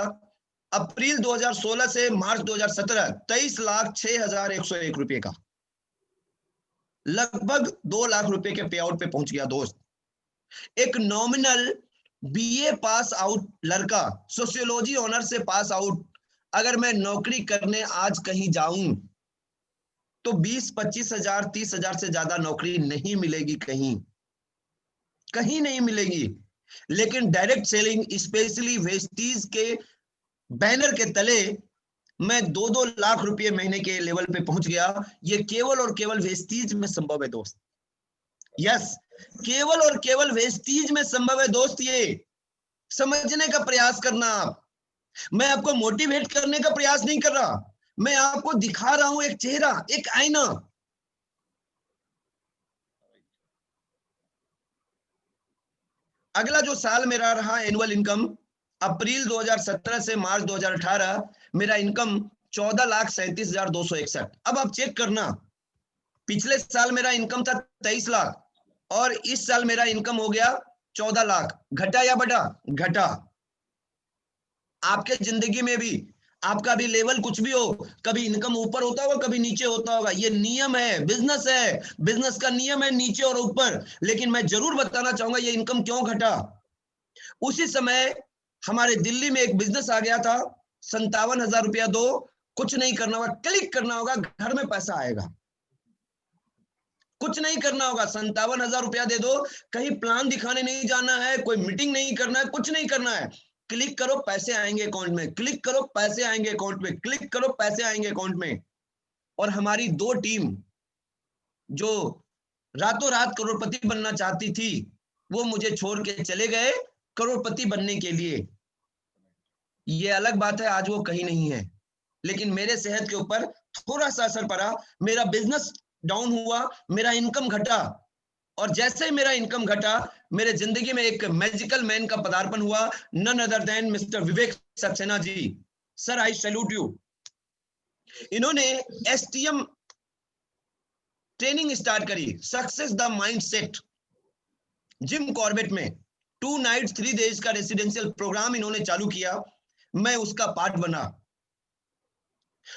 अप्रैल 2016 से मार्च 2017 23,06,101 रुपए का, लगभग 2 लाख रुपए के पे आउट पे पहुंच गया दोस्त। एक नॉमिनल बीए पास आउट लड़का, सोशियोलॉजी ऑनर से पास आउट, अगर मैं नौकरी करने आज कहीं जाऊं तो 20-25 हजार 30 हजार से ज्यादा नौकरी नहीं मिलेगी, कहीं कहीं नहीं मिलेगी। लेकिन डायरेक्ट सेलिंग स्पेशली वेस्टीज के बैनर के तले मैं 2-2 लाख रुपए महीने के लेवल पे पहुंच गया। ये केवल और केवल वेस्टीज में संभव है दोस्त। यस, केवल और केवल वेस्टीज में संभव है दोस्त। ये समझने का प्रयास करना आप। मैं आपको मोटिवेट करने का प्रयास नहीं कर रहा, मैं आपको दिखा रहा हूं एक चेहरा, एक आईना। अगला जो साल मेरा रहा एनुअल इनकम, अप्रैल 2017 से मार्च 2018 मेरा इनकम 14,37,261। अब आप चेक करना, पिछले साल मेरा इनकम था 23 लाख और इस साल मेरा इनकम हो गया 14 लाख। घटा या बढ़ा? घटा। आपके जिंदगी में भी आपका भी लेवल कुछ भी हो, कभी इनकम ऊपर होता होगा, कभी नीचे होता होगा। ये नियम है, बिजनेस है, बिजनेस का नियम है नीचे और ऊपर। लेकिन मैं जरूर बताना चाहूंगा ये इनकम क्यों घटा। उसी समय हमारे दिल्ली में एक बिजनेस आ गया था, 57,000 रुपया दो, कुछ नहीं करना होगा, क्लिक करना होगा, घर में पैसा आएगा। कुछ नहीं करना होगा, 57,000 रुपया दे दो, कहीं प्लान दिखाने नहीं जाना है, कोई मीटिंग नहीं करना है, कुछ नहीं करना है, क्लिक करो पैसे आएंगे अकाउंट में, क्लिक करो पैसे आएंगे अकाउंट में, क्लिक करो पैसे आएंगे अकाउंट में। और हमारी 2 टीम जो रातों रात करोड़पति बनना चाहती थी, वो मुझे छोड़ के चले गए करोड़पति बनने के लिए। ये अलग बात है, आज वो कहीं नहीं है, लेकिन मेरे सेहत के ऊपर थोड़ा सा असर पड़ा, मेरा बिजनेस डाउन हुआ, मेरा इनकम घटा। और जैसे ही मेरा इनकम घटा, मेरे जिंदगी में एक मैजिकल मैन का पदार्पण हुआ, none other than mister Vivek Saxena ji. Sir, I salute you. इन्होंने एसटीएम ट्रेनिंग स्टार्ट करी, success the mindset, Jim Corbett में 2 नाइट्स 3 डेज का रेसिडेंशियल प्रोग्राम इन्होंने चालू किया। मैं उसका पार्ट बना,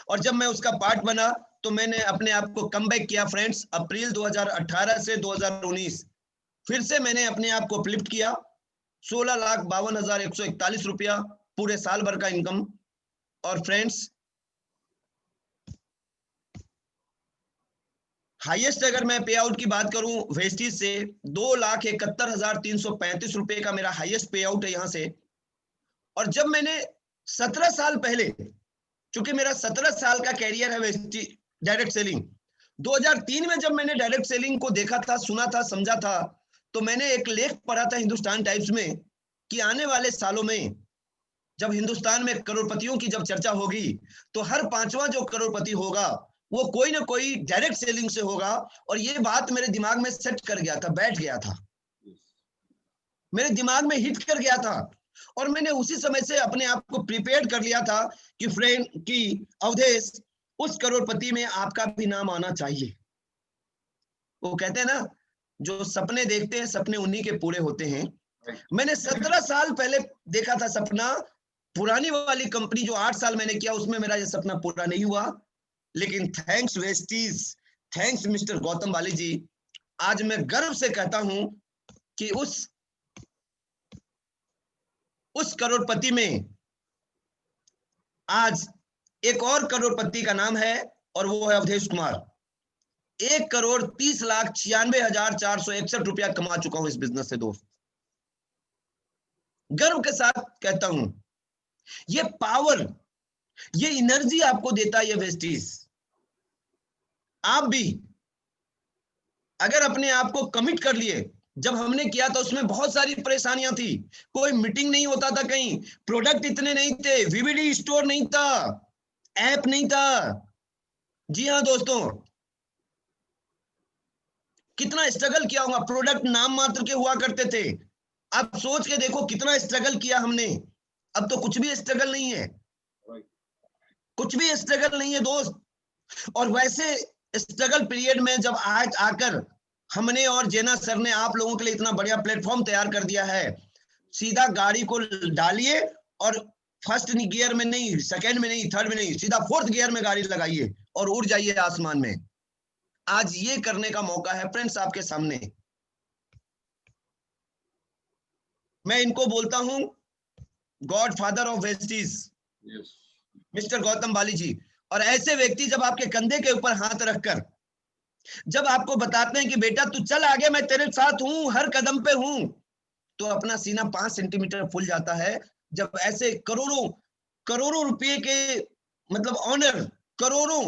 और जब मैं उसका पार्ट बना तो मैंने अपने आप को कम बैक किया फ्रेंड्स। अप्रैल 2018 से 2019 फिर से मैंने अपने आप को अपलिफ्ट किया। 16,52,141 रुपया पूरे साल भर का इनकम। और फ्रेंड्स, हाईएस्ट अगर मैं पे आउट की बात करूं वेस्टीज से, 2,71,335 रुपए का मेरा हाईएस्ट पे आउट है यहां से। और जब मैंने 17 साल पहले, चूंकि मेरा 17 साल का कैरियर है वेस्टी डायरेक्ट सेलिंग, 2003 में जब मैंने डायरेक्ट सेलिंग को देखा था, सुना था, समझा था, तो मैंने एक लेख पढ़ा था हिंदुस्तान टाइम्स में कि आने वाले सालों में जब हिंदुस्तान में करोड़पतियों की जब चर्चा होगी तो हर 5वां जो करोड़पति होगा वो कोई ना कोई डायरेक्ट सेलिंग से होगा। और ये बात मेरे दिमाग में सेट कर गया था, बैठ गया था, मेरे दिमाग में हिट कर गया था। और मैंने उसी समय से अपने आप को प्रिपेयर कर लिया था कि फ्रेंड की अवधेश, उस करोड़पति में आपका भी नाम आना चाहिए। वो कहते हैं ना, जो सपने देखते हैं सपने उन्हीं के पूरे होते हैं। मैंने 17 साल पहले देखा था सपना, पुरानी वाली कंपनी जो 8 साल मैंने किया उसमें मेरा ये सपना पूरा नहीं हुआ। लेकिन thanks Vestige, thanks Mister Gautam वाली जी, आज मैं गर्व से कहता हूं कि उस करोड़पति में आज एक और करोड़पति का नाम है और वो है अवधेश कुमार। 1,30,96,461 रुपया कमा चुका हूं इस बिजनेस से दोस्त। गर्व के साथ कहता हूं, ये पावर, ये एनर्जी आपको देता है ये वेस्टीज। आप भी अगर अपने आप को कमिट कर लिए, जब हमने किया था उसमें बहुत सारी परेशानियां थी, कोई मीटिंग नहीं होता था, कहीं प्रोडक्ट इतने नहीं थे, वीवीडी स्टोर नहीं था, ऐप नहीं था। जी हाँ दोस्तों, कितना स्ट्रगल किया होगा, प्रोडक्ट नाम मात्र के हुआ करते थे। अब सोच के देखो कितना स्ट्रगल किया हमने। अब तो कुछ भी स्ट्रगल नहीं है, कुछ भी स्ट्रगल नहीं है दोस्त। और वैसे स्ट्रगल पीरियड में जब आज आकर हमने और जेना सर ने आप लोगों के लिए इतना बढ़िया प्लेटफॉर्म तैयार कर दिया है, सीधा गाड़ी को डालिए और फर्स्ट गियर में नहीं, सेकंड में नहीं, थर्ड में नहीं, सीधा फोर्थ गियर में गाड़ी लगाइए और उड़ जाइए आसमान में। आज ये करने का मौका है फ्रेंड्स आपके सामने। मैं इनको बोलता हूं god father of Vestige, Mister Gautam Bali ji. और ऐसे व्यक्ति जब आपके कंधे के ऊपर हाथ रखकर जब आपको बताते हैं कि बेटा तू चल आगे, मैं तेरे साथ हूं, हर कदम पे हूं, तो अपना सीना 5 सेंटीमीटर फूल जाता है। जब ऐसे करोड़ों करोड़ों रुपए के मतलब ऑनर, करोड़ों,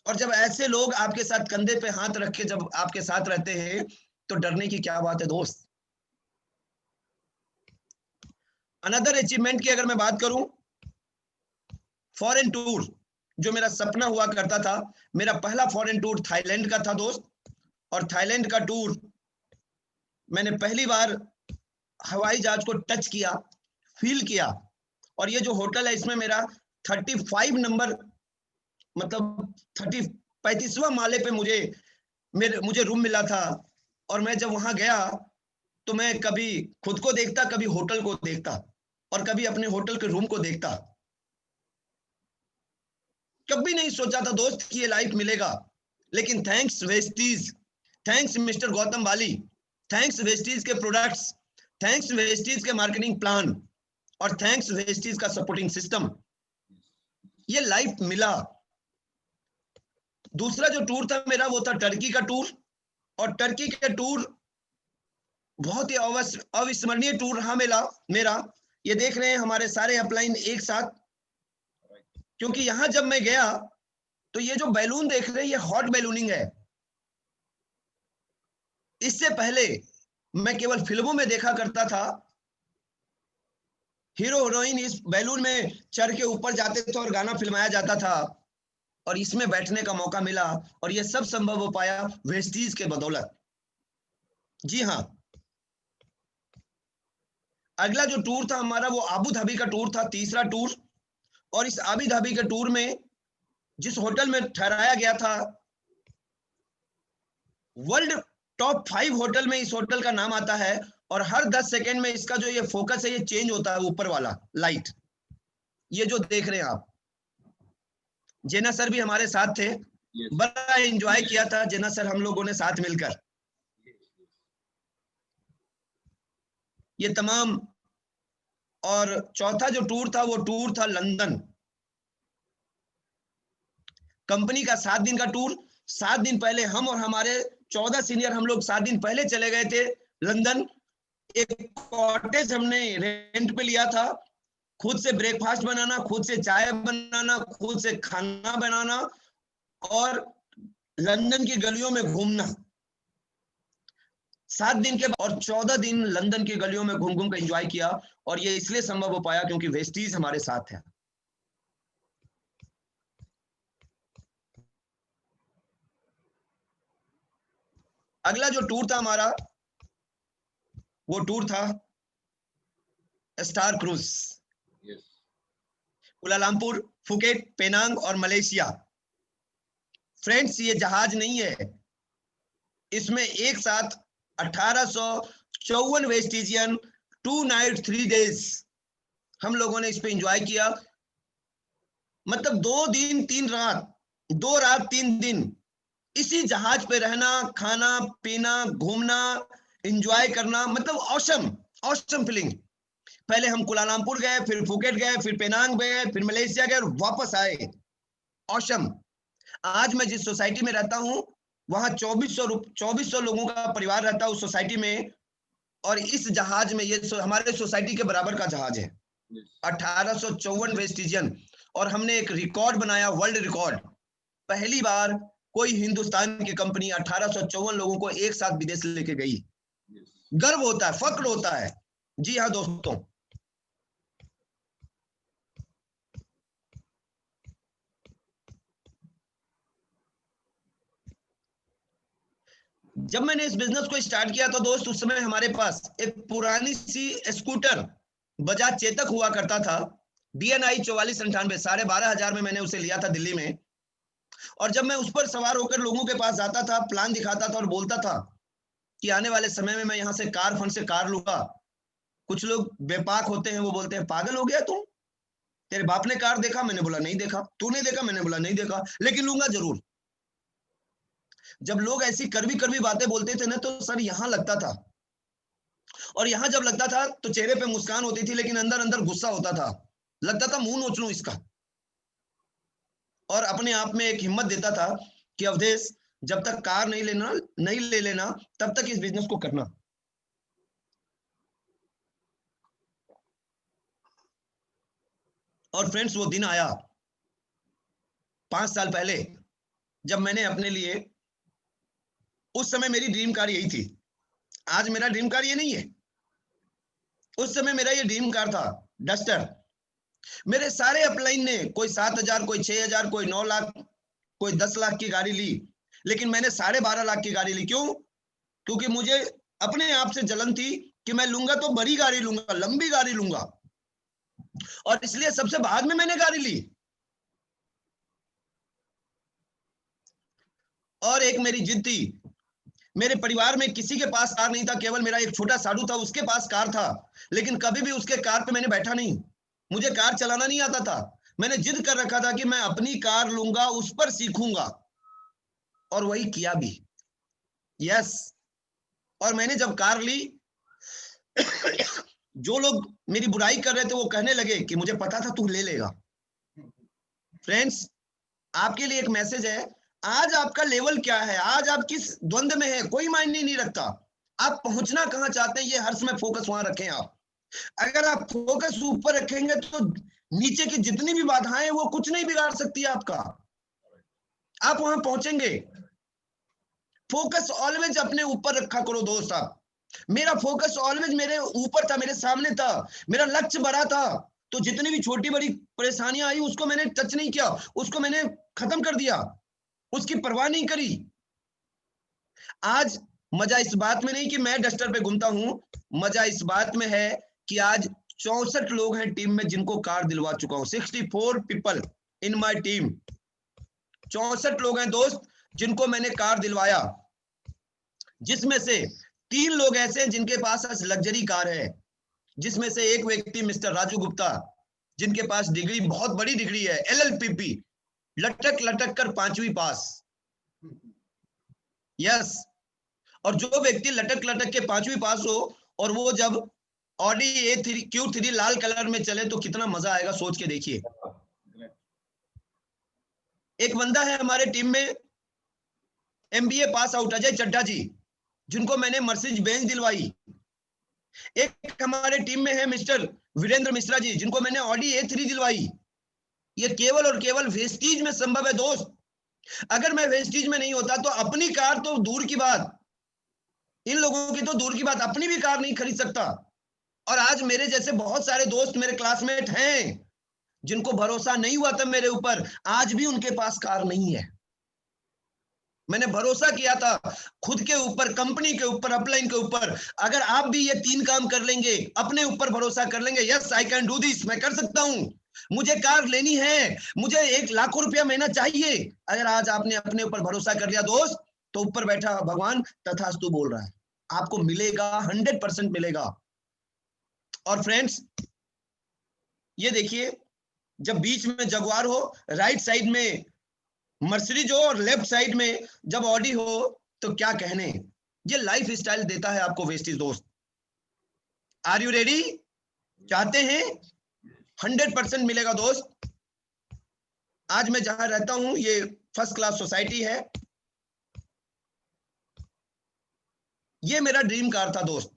और जब ऐसे लोग आपके साथ कंधे पे हाथ रख के जब आपके साथ रहते हैं तो डरने की क्या बात है दोस्त। अनदर अचीवमेंट की अगर मैं बात करूं, फॉरेन टूर, जो मेरा सपना हुआ करता था, मेरा पहला फॉरेन टूर थाईलैंड का था दोस्त। और थाईलैंड का टूर मैंने पहली बार हवाई जहाज को टच किया, फील किया। और ये जो होटल है इसमें मेरा 35 नंबर मतलब 35वां माले पे मुझे रूम मिला था। और मैं जब वहां गया तो मैं कभी खुद को देखता, कभी होटल को देखता, और कभी अपने होटल के रूम को देखता। कभी नहीं सोचा था दोस्त कि ये लाइफ मिलेगा। लेकिन thanks Vestige, thanks Mister Gautam Bali, thanks Vestige के प्रोडक्ट्स, थैंक्स वेस्टीज के मार्केटिंग प्लान, और थैंक्स वेस्टीज का सपोर्टिंग सिस्टम, ये लाइफ मिला। दूसरा जो टूर था मेरा वो था टर्की का टूर। और टर्की का टूर बहुत ही अविस्मरणीय टूर रहा मेरा। ये देख रहे हैं हमारे सारे अपलाइन एक साथ, क्योंकि यहां जब मैं गया तो ये जो बैलून देख रहे हैं ये हॉट बैलूनिंग है। इससे पहले मैं केवल फिल्मों में देखा करता था, हीरो हीरोइन इस बैलून में चढ़ के ऊपर जाते थे और गाना फिल्माया जाता था। और इसमें बैठने का मौका मिला और ये सब संभव हो पाया वेस्टीज के बदौलत। जी हाँ, अगला जो टूर था हमारा वो आबू धाबी का टूर था, तीसरा टूर। और इस आबू धाबी के टूर में जिस होटल में ठहराया गया था, वर्ल्ड टॉप 5 होटल में इस होटल का नाम आता है। और हर 10 सेकेंड में इसका जो ये फोकस है ये चेंज होता है, ऊपर वाला लाइट, ये जो देख रहे हैं आप। जेना सर भी हमारे साथ थे, बड़ा एंजॉय किया था जेना सर हम लोगों ने साथ मिलकर ये तमाम। और चौथा जो टूर था वो टूर था लंदन, कंपनी का 7 दिन का टूर। 7 दिन पहले हम और हमारे 14 सीनियर हम लोग 7 दिन पहले चले गए थे लंदन। एक कॉटेज हमने रेंट पे लिया था, खुद से ब्रेकफास्ट बनाना, खुद से चाय बनाना, खुद से खाना बनाना और लंदन की गलियों में घूमना। 7 दिन के और 14 दिन लंदन की गलियों में घूम घूम कर एंजॉय किया। और ये इसलिए संभव हो पाया क्योंकि वेस्टीज हमारे साथ है। अगला जो टूर था हमारा वो टूर था स्टार क्रूज, कुलालमपुर, फुकेट, पेनांग और मलेशिया। फ्रेंड्स ये जहाज नहीं है, इसमें एक साथ 1854 वेस्टिजियन 2 नाइट 3 डेज हम लोगों ने इस पे एंजॉय किया। मतलब 2 दिन 3 रात, 2 रात 3 दिन इसी जहाज पे रहना, खाना पीना, घूमना, एंजॉय करना, मतलब ऑसम ऑसम फीलिंग। पहले हम कुलालमपुर गए, फिर फुकेट गए, फिर पेनांग गए, फिर मलेशिया गए और वापस आए। ऑसम। आज मैं जिस सोसाइटी में रहता हूं वहां 2400 लोगों का परिवार रहता है उस सोसाइटी में। और इस जहाज में ये हमारे सोसाइटी के बराबर का जहाज है, 1854 वेस्टिजियन। और हमने एक रिकॉर्ड बनाया, वर्ल्ड रिकॉर्ड। पहली बार कोई हिंदुस्तान की कंपनी 1854 लोगों को एक साथ विदेश लेके गई। गर्व होता है, फक्र होता है। जी हाँ दोस्तों, जब मैंने इस बिजनेस को स्टार्ट किया था दोस्त, उस समय हमारे पास एक पुरानी सी स्कूटर बजाज चेतक हुआ करता था, DNI 4498, 12,500 में मैंने उसे लिया था दिल्ली में। और जब मैं उस पर सवार होकर लोगों के पास जाता था, प्लान दिखाता था और बोलता था कि आने वाले समय में मैं यहाँ से कार फंड से कार लूंगा, कुछ लोग बेपाक होते हैं, वो बोलते हैं पागल हो गया तुम, तेरे बाप ने कार देखा? मैंने बोला नहीं देखा। तूने देखा? मैंने बोला नहीं देखा, लेकिन लूंगा जरूर। जब लोग ऐसी कड़वी कड़वी बातें बोलते थे ना, तो सर यहां लगता था, और यहां जब लगता था तो चेहरे पे मुस्कान होती थी, लेकिन अंदर अंदर गुस्सा होता था। लगता था मुंह नोच लूं इसका। और अपने आप में एक हिम्मत देता था कि अवधेश, जब तक कार नहीं ले लेना, तब तक इस बिजनेस को करना। और फ्रेंड्स, वो दिन आया 5 साल पहले, जब मैंने अपने लिए, उस समय मेरी ड्रीम कार यही थी, आज मेरा ड्रीम कार ये नहीं है। उस समय मेरा ये ड्रीम कार था, डस्टर। मेरे सारे अपलाइन ने कोई 7,000, कोई 6,000, कोई 9 लाख, कोई 10 लाख की गाड़ी ली, लेकिन मैंने 12.5 लाख की गाड़ी ली। क्यों? क्योंकि मुझे अपने आप से जलन थी कि मैं लूंगा तो बड़ी गाड़ी लूंगा, लंबी गाड़ी लूंगा, और इसलिए सबसे बाद में मैंने गाड़ी ली। और एक मेरी जिद थी, मेरे परिवार में किसी के पास कार नहीं था, केवल मेरा एक छोटा साडू था, उसके पास कार था, लेकिन कभी भी उसके कार पे मैंने बैठा नहीं। मुझे कार चलाना नहीं आता था। मैंने जिद कर रखा था कि मैं अपनी कार लूंगा, उस पर सीखूंगा, और वही किया भी। यस। और मैंने जब कार ली, जो लोग मेरी बुराई कर रहे थे वो कहने लगे कि मुझे पता था तू ले लेगा। फ्रेंड्स, आपके लिए एक मैसेज है, आज आपका लेवल क्या है, आज आप किस द्वंद में है, कोई मायने नहीं रखता। आप पहुंचना कहां चाहते हैं, ये हर समय फोकस वहां रखें आप। अगर आप फोकस ऊपर रखेंगे तो नीचे की जितनी भी बाधाएं हैं वो कुछ नहीं बिगाड़ सकती आपका, आप वहां पहुंचेंगे। फोकस ऑलवेज अपने ऊपर रखा करो दोस्त। आप, मेरा फोकस ऑलवेज मेरे ऊपर था, मेरे सामने था, मेरा लक्ष्य बड़ा था। तो जितनी भी छोटी बड़ी परेशानियां आई, उसको मैंने टच नहीं किया, उसको मैंने खत्म कर दिया, उसकी परवाह नहीं करी। आज मजा इस बात में नहीं कि मैं डस्टर पे घूमता हूं, मजा इस बात में है कि आज 64 लोग हैं टीम में जिनको कार दिलवा चुका हूं। 64 पीपल इन माय टीम, 64 लोग हैं दोस्त जिनको मैंने कार दिलवाया, जिसमें से 3 लोग ऐसे हैं जिनके पास आज लग्जरी कार है, जिसमें से एक व्यक्ति मिस्टर राजू गुप्ता, जिनके पास डिग्री, बहुत बड़ी डिग्री है, LLPP, लटक लटक कर 5वीं पास। यस। और जो व्यक्ति लटक लटक के 5वीं पास हो, और वो जब ऑडी Q3 लाल कलर में चले तो कितना मजा आएगा, सोच के देखिए। एक बंदा है हमारे टीम में, MBA pass out, Ajay Chadha ji, जिनको मैंने मर्सिडीज बेंज दिलवाई। एक हमारे टीम में है मिस्टर वीरेंद्र मिश्रा जी, जिनको मैंने ऑडी A3 दिलवाई। ये केवल और केवल वेस्टीज में संभव है दोस्त। अगर मैं वेस्टीज में नहीं होता तो अपनी कार तो दूर की बात, इन लोगों की तो दूर की बात, अपनी भी कार नहीं खरीद सकता। और आज मेरे जैसे बहुत सारे दोस्त, मेरे क्लासमेट हैं, जिनको भरोसा नहीं हुआ था मेरे ऊपर, आज भी उनके पास कार नहीं है। मैंने भरोसा किया था खुद के ऊपर, कंपनी के ऊपर, अपलाइन के ऊपर। अगर आप भी ये 3 काम कर लेंगे, अपने ऊपर भरोसा कर लेंगे, yes I can do this, मैं कर सकता हूं, मुझे कार लेनी है, मुझे 1 लाख रुपया महीना चाहिए। अगर आज आपने अपने ऊपर भरोसा कर लिया दोस्त, तो ऊपर बैठा भगवान तथास्तु बोल रहा है, आपको मिलेगा, 100% मिलेगा। और फ्रेंड्स, ये देखिए, जब बीच में जगुआर हो, राइट साइड में मर्सिडीज हो, और लेफ्ट साइड में जब ऑडी हो, तो क्या कहने। ये लाइफ स्टाइल देता है आपको वेस्टीज दोस्त। Are you ready? चाहते हैं? 100% मिलेगा दोस्त। आज मैं जहां रहता हूं, ये फर्स्ट क्लास सोसाइटी है। ये मेरा ड्रीम कार था दोस्त,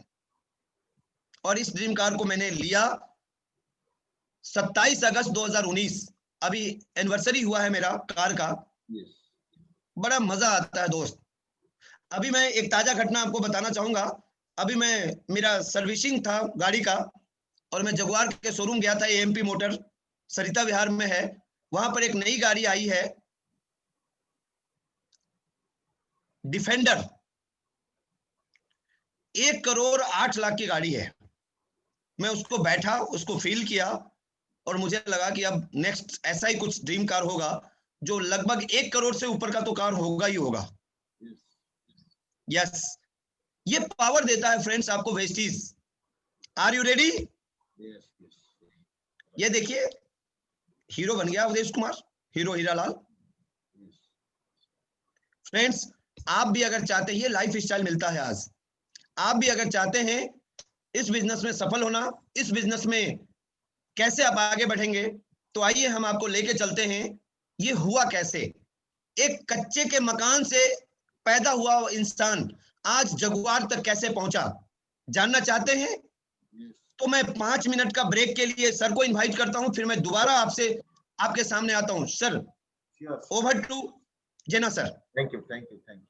और इस ड्रीम कार को मैंने लिया 27 अगस्त 2019। अभी एनिवर्सरी हुआ है मेरा कार का। बड़ा मजा आता है दोस्त। अभी मैं एक ताजा घटना आपको बताना चाहूंगा। अभी मेरा सर्विसिंग था गाड़ी का, और मैं जगुआर के शोरूम गया था, AMP मोटर सरिता विहार में है। वहां पर एक नई गाड़ी आई है, डिफेंडर, 1,08,00,000 की गाड़ी है। मैं उसको बैठा, उसको फील किया, और मुझे लगा कि अब नेक्स्ट ऐसा ही कुछ ड्रीम कार होगा, जो लगभग 1 करोड़ से ऊपर का तो कार होगा ही होगा। यस। ये पावर देता है फ्रेंड्स आपको Vestige. Are you ready? Yes, yes. ये देखिए, हीरो बन गया Udesh Kumar, hero Hiralal. Yes. Friends, आप भी अगर चाहते हैं, ये लाइफ स्टाइल मिलता है आज, आप भी अगर चाहते हैं इस बिजनेस में सफल होना, इस बिजनेस में कैसे आप आगे बढ़ेंगे, तो आइए हम आपको लेके चलते हैं ये हुआ कैसे। एक कच्चे के मकान से पैदा हुआ इंसान आज जगुआर तक कैसे पहुंचा, जानना चाहते हैं? Yes. तो मैं 5 मिनट का ब्रेक के लिए सर को इनवाइट करता हूं, फिर मैं दोबारा आपसे आपके सामने आता हूं। Sir, Sure. Over to Jena sir. Thank you, thank you, thank you.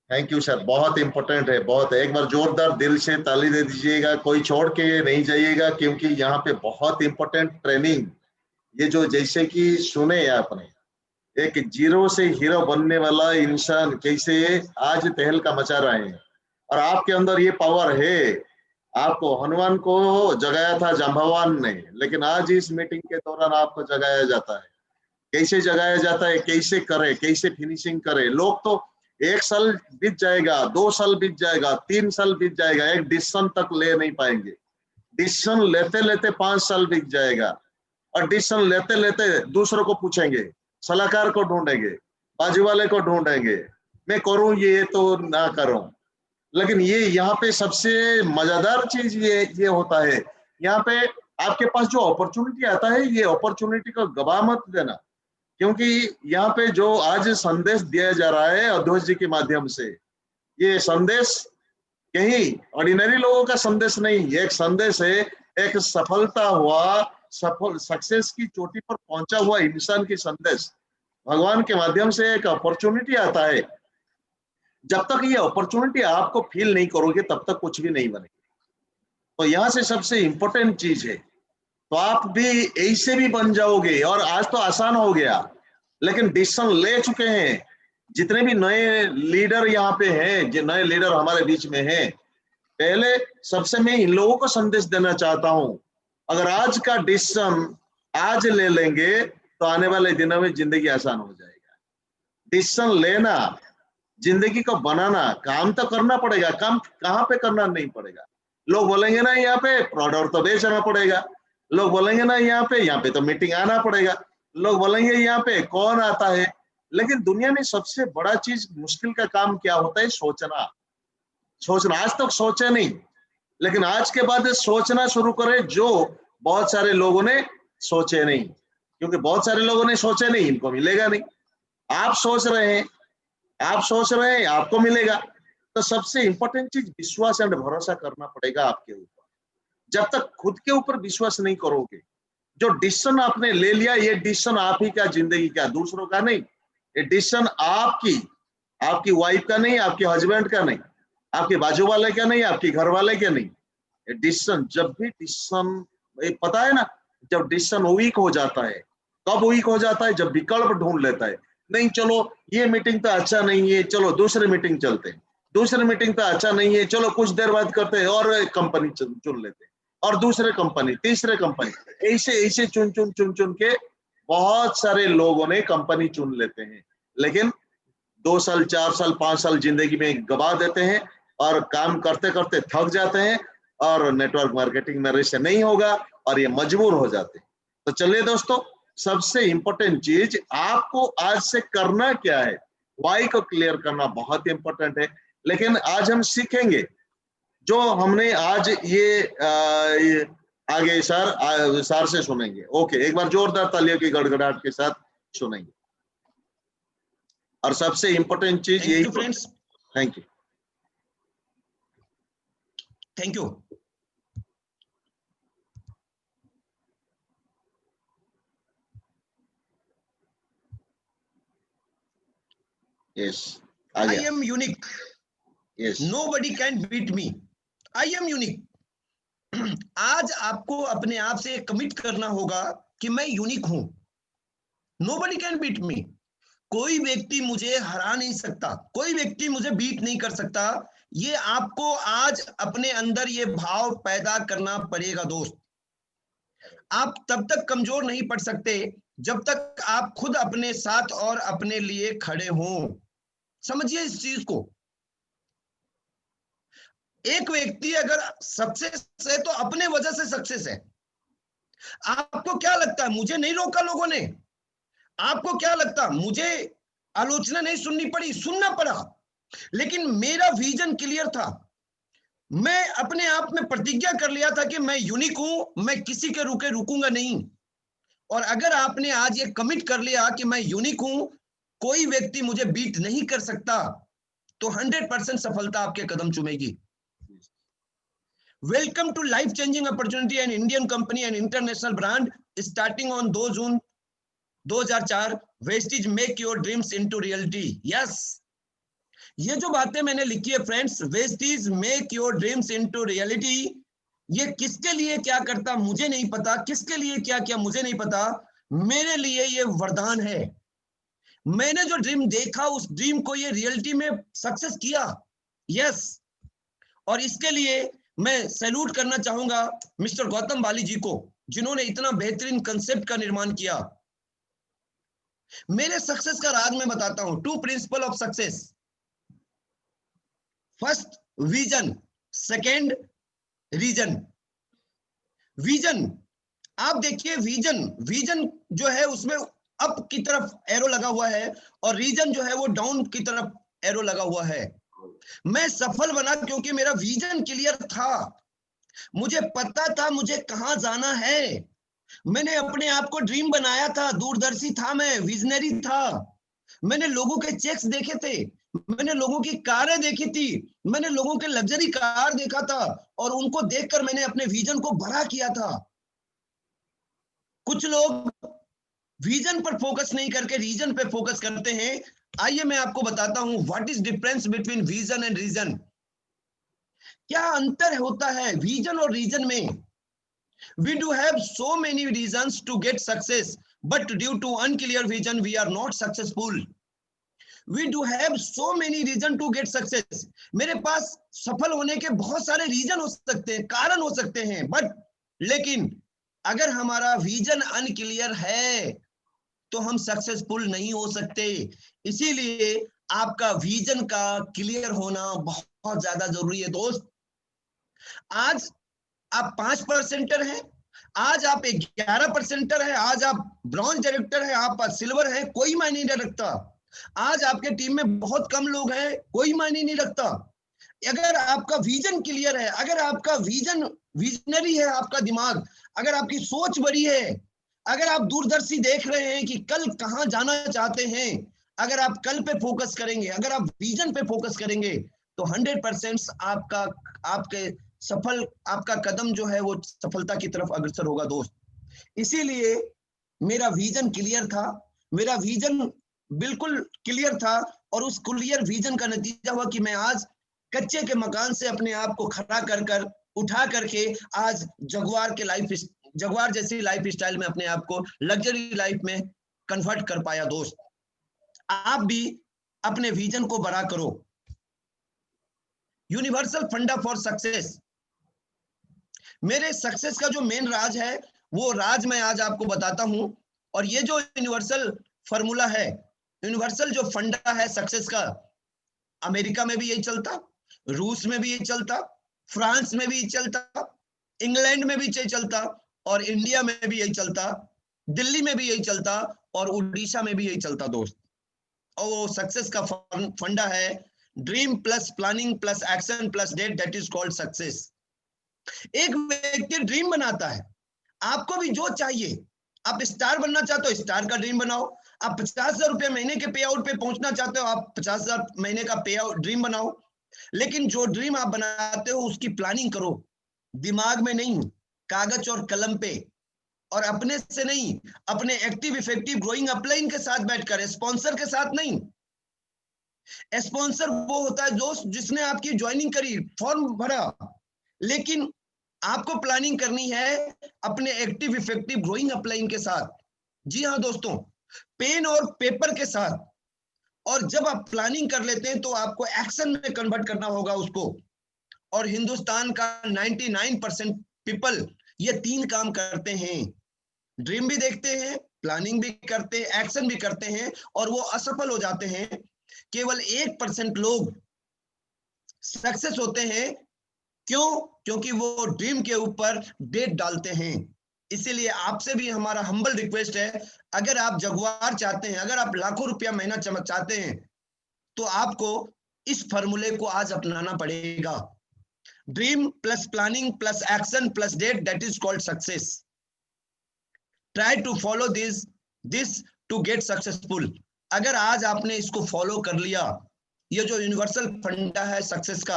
Thank you sir, बहुत इंपॉर्टेंट है, बहुत। एक बार जोरदार दिल से ताली दे दीजिएगा, कोई छोड़ के नहीं जाइएगा, क्योंकि यहाँ पे बहुत इंपॉर्टेंट ट्रेनिंग, ये जो जैसे कि सुने आपने, एक जीरो से हीरो बनने वाला इंसान कैसे आज तहलका मचा रहे हैं, और आपके अंदर ये पावर है। आपको हनुमान को जगाया था जांबवान ने, लेकिन आज इस मीटिंग के दौरान आपको जगाया जाता है। कैसे जगाया जाता है, कैसे करे, कैसे फिनिशिंग करे। लोग तो 1 साल बीत जाएगा, 2 साल बीत जाएगा, 3 साल बीत जाएगा, एक डिसीजन तक ले नहीं पाएंगे। डिसीजन लेते लेते 5 साल बीत जाएगा, और डिसीजन लेते लेते दूसरों को पूछेंगे, सलाहकार को ढूंढेंगे, बाजू वाले को ढूंढेंगे, मैं करूं ये तो ना करूं। लेकिन ये यहाँ पे सबसे मजेदार चीज ये होता है, यहाँ पे आपके पास जो अपॉर्चुनिटी आता है, ये अपॉर्चुनिटी को गवा मत देना। क्योंकि यहाँ पे जो आज संदेश दिया जा रहा है अध्वज जी के माध्यम से, ये संदेश कहीं ऑर्डिनरी लोगों का संदेश नहीं, एक संदेश है, एक सफलता हुआ, सफल सक्सेस की चोटी पर पहुंचा हुआ इंसान की संदेश। भगवान के माध्यम से एक अपॉर्चुनिटी आता है, जब तक ये अपॉर्चुनिटी आपको फील नहीं करोगे तब तक कुछ भी नहीं बनेगा। तो यहाँ से सबसे इंपॉर्टेंट चीज है, तो आप भी ऐसे भी बन जाओगे। और आज तो आसान हो गया, लेकिन डिसीजन ले चुके हैं जितने भी नए लीडर यहाँ पे हैं, जो नए लीडर हमारे बीच में हैं। पहले सबसे मैं इन लोगों को संदेश देना चाहता हूं, अगर आज का डिसीजन आज ले लेंगे तो आने वाले दिनों में जिंदगी आसान हो जाएगा। डिसीजन लेना, जिंदगी को बनाना, काम तो करना पड़ेगा, काम कहाँ पे करना नहीं पड़ेगा। लोग बोलेंगे ना यहाँ पे प्रोडक्ट तो बेचना पड़ेगा, लोग बोलेंगे ना यहाँ पे तो मीटिंग आना पड़ेगा, लोग बोलेंगे यहाँ पे कौन आता है। लेकिन दुनिया में सबसे बड़ा चीज, मुश्किल का काम क्या होता है? सोचना। सोचना, आज तक सोचे नहीं, लेकिन आज के बाद सोचना शुरू करें, जो बहुत सारे लोगों ने सोचे नहीं। क्योंकि बहुत सारे लोगों ने सोचे नहीं, इनको मिलेगा नहीं। आप सोच रहे हैं, आप सोच रहे हैं, आपको मिलेगा। तो सबसे इंपॉर्टेंट चीज विश्वास एंड भरोसा करना पड़ेगा आपके ऊपर। जब तक खुद के ऊपर विश्वास नहीं करोगे, जो डिसीजन आपने ले लिया, ये डिसीजन आप ही का, जिंदगी का, दूसरों का नहीं। ये डिसीजन आपकी वाइफ का नहीं, आपके हस्बैंड का नहीं, आपके बाजू वाले का नहीं, आपके घर वाले का नहीं। ये डिसीजन, जब भी डिसीजन, पता है ना, जब डिसीजन वीक हो जाता है, कब वीक हो जाता है? जब विकल्प ढूंढ लेता है। नहीं, चलो ये मीटिंग तो अच्छा नहीं है, चलो दूसरी मीटिंग चलते हैं, दूसरी मीटिंग तो अच्छा नहीं है, चलो कुछ देर बाद करते हैं, और कंपनी चुन लेते हैं, और दूसरे कंपनी, तीसरे कंपनी, ऐसे ऐसे चुन चुन के बहुत सारे लोगों ने कंपनी चुन लेते हैं। लेकिन 2 साल, 4 साल, 5 साल जिंदगी में गवा देते हैं, और काम करते करते थक जाते हैं, और नेटवर्क मार्केटिंग में रिश्ते नहीं होगा, और ये मजबूर हो जाते हैं। तो चलिए दोस्तों, सबसे इंपॉर्टेंट चीज आपको आज से करना क्या है, वाई को क्लियर करना बहुत इंपॉर्टेंट है। लेकिन आज हम सीखेंगे जो हमने आज ये आगे सर से सुनेंगे। ओके, एक बार जोरदार तालियों की गड़गड़ाहट के साथ सुनेंगे। और सबसे इंपॉर्टेंट चीज यही। Friends, thank you, thank you. Yes, I am unique. Yes. Nobody can beat me. I am unique. आज आपको अपने आप से कमिट करना होगा कि मैं यूनिक हूं। Nobody can beat me. कोई व्यक्ति मुझे हरा नहीं सकता, कोई व्यक्ति मुझे बीट नहीं कर सकता। ये आपको आज अपने अंदर ये भाव पैदा करना पड़ेगा दोस्त। आप तब तक कमजोर नहीं पड़ सकते जब तक आप खुद अपने साथ और अपने लिए खड़े हों। समझिए इस चीज को। एक व्यक्ति अगर सक्सेस है तो अपने वजह से सक्सेस है। आपको क्या लगता है मुझे नहीं रोका लोगों ने? आपको क्या लगता मुझे आलोचना नहीं सुननी पड़ी? सुनना पड़ा, लेकिन मेरा विजन क्लियर था। मैं अपने आप में प्रतिज्ञा कर लिया था कि मैं यूनिक हूं, मैं किसी के रुके रुकूंगा नहीं। और अगर आपने आज ये कमिट कर लिया कि मैं यूनिक हूं, कोई व्यक्ति मुझे बीट नहीं कर सकता, तो 100% सफलता आपके कदम चूमेगी। Welcome to life changing opportunity and Indian company and international brand starting on 2 June 2004। Vestige make your dreams into reality. Yes, ये जो बातें मैंने लिखी है friends, Vestige make your dreams into reality, ये किसके लिए क्या करता मुझे नहीं पता, किसके लिए क्या क्या मुझे नहीं पता, मेरे लिए ये वरदान है। मैंने जो ड्रीम देखा उस ड्रीम को ये रियलिटी में सक्सेस किया। यस, और इसके लिए मैं सैल्यूट करना चाहूंगा मिस्टर गौतम बाली जी को, जिन्होंने इतना बेहतरीन कंसेप्ट का निर्माण किया। मेरे सक्सेस का राज मैं बताता हूं। 2 principle of success. First vision, second reason. Vision, आप देखिए विजन, विजन जो है उसमें अप की तरफ एरो लगा हुआ है और रीजन जो है वो डाउन की तरफ एरो लगा हुआ है। मैं सफल बना क्योंकि मेरा विजन क्लियर था। मुझे पता था मुझे कहां जाना है। मैंने अपने आप को ड्रीम बनाया था, दूरदर्शी था, मैं विजनरी था। मैंने लोगों के चेक्स देखे थे, मैंने लोगों की कारें देखी थी, मैंने लोगों के लग्जरी कार देखा था और उनको देखकर मैंने अपने विजन को बड़ा किया था। कुछ लोग विजन पर फोकस नहीं करके रीजन पे फोकस करते हैं। आइए मैं आपको बताता हूं what is difference between vision and reason. क्या अंतर होता है विजन और रीजन में? We do have so many reasons to get success, but due to unclear vision, we are not successful. We do have so many reasons to get success. मेरे पास सफल होने के बहुत सारे रीजन हो सकते हैं, कारण हो सकते हैं, बट लेकिन अगर हमारा विजन अनक्लियर है तो हम सक्सेसफुल नहीं हो सकते। इसीलिए आपका विजन का क्लियर होना बहुत ज्यादा जरूरी है दोस्त। आज आप 5% हैं, आज आप 11% है, आज आप ब्रॉन्ज डायरेक्टर है, आप सिल्वर है, कोई मायने नहीं रखता। आज आपके टीम में बहुत कम लोग हैं, कोई मायने नहीं रखता। अगर आपका विजन क्लियर है, अगर आपका विजन विजनरी है, आपका दिमाग, अगर आपकी सोच बड़ी है, अगर आप दूरदर्शी देख रहे हैं कि कल कहां जाना चाहते हैं, अगर आप कल पे फोकस करेंगे, अगर आप विजन पे फोकस करेंगे, तो 100% आपका आपके सफल आपका कदम जो है वो सफलता की तरफ अग्रसर होगा दोस्त। इसीलिए मेरा विजन क्लियर था, मेरा विजन बिल्कुल क्लियर था और उस क्लियर विजन का नतीजा हुआ कि मैं आज कच्चे के मकान से अपने आप को खड़ा कर कर उठा करके आज जगुआर जैसी लाइफ स्टाइल में अपने आप को लग्जरी लाइफ में कन्वर्ट कर पाया दोस्त। आप भी अपने विजन को बड़ा करो। यूनिवर्सल फंडा फॉर सक्सेस। मेरे सक्सेस का जो मेन राज है वो राज मैं आज आपको बताता हूं। और ये जो यूनिवर्सल फॉर्मूला है, यूनिवर्सल जो फंडा है सक्सेस का, अमेरिका में भी यही चलता, रूस में भी यही चलता, फ्रांस में भी यही चलता, इंग्लैंड में भी यही चलता और इंडिया में भी यही चलता, दिल्ली में भी यही चलता और उड़ीसा में भी यही चलता दोस्त। और वो सक्सेस का फंडा है dream plus planning plus action plus date, that is called success. एक व्यक्ति ड्रीम बनाता है, आपको भी जो चाहिए, आप स्टार बनना चाहते हो स्टार का ड्रीम बनाओ, आप 50,000 रुपए महीने के पे आउट पे पहुंचना चाहते हो, आप 50,000 महीने का पे आउट ड्रीम बनाओ। लेकिन जो ड्रीम आप बनाते हो उसकी प्लानिंग करो, दिमाग में नहीं, कागज और कलम पे, और अपने से नहीं, अपने एक्टिव इफेक्टिव ग्रोइंग अपलाइन के साथ बैठकर, स्पॉन्सर के साथ नहीं। स्पॉन्सर वो होता है दोस्त जिसने आपकी ज्वाइनिंग करी, फॉर्म भरा, लेकिन आपको प्लानिंग करनी है अपने एक्टिव इफेक्टिव ग्रोइंग अपलाइन के साथ। जी हाँ दोस्तों, पेन और पेपर के साथ। और जब आप प्लानिंग कर लेते हैं तो आपको एक्शन में कन्वर्ट करना होगा उसको। और हिंदुस्तान का 99% पीपल ये 3 काम करते हैं, ड्रीम भी देखते हैं, प्लानिंग भी करते हैं, एक्शन भी करते हैं और वो असफल हो जाते हैं। केवल 1% लोग सक्सेस होते हैं क्यों? क्योंकि वो ड्रीम के ऊपर डेट डालते हैं। इसीलिए आपसे भी हमारा हम्बल रिक्वेस्ट है, अगर आप जगुआर चाहते हैं, अगर आप लाखों रुपया महीना चाहते हैं, तो आपको इस फॉर्मूले को आज अपनाना पड़ेगा। Dream plus planning plus action plus date, that is called success. Try to follow this to get successful. अगर आज आपने इसको फॉलो कर लिया, ये जो यूनिवर्सल फंडा है सक्सेस का,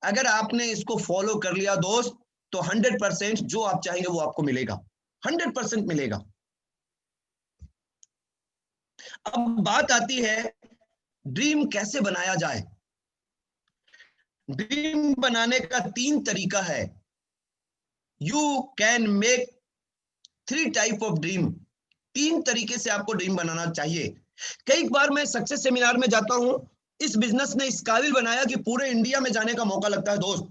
अगर आपने इसको फॉलो कर लिया दोस्त, तो 100% जो आप चाहेंगे वो आपको मिलेगा, 100% मिलेगा। अब बात आती है ड्रीम कैसे बनाया जाए। ड्रीम बनाने का 3 तरीका है। You can make 3 type of dream. 3 तरीके से आपको ड्रीम बनाना चाहिए। कई बार मैं सक्सेस सेमिनार में जाता हूं, इस बिजनेस ने इस काबिल बनाया कि पूरे इंडिया में जाने का मौका लगता है दोस्त।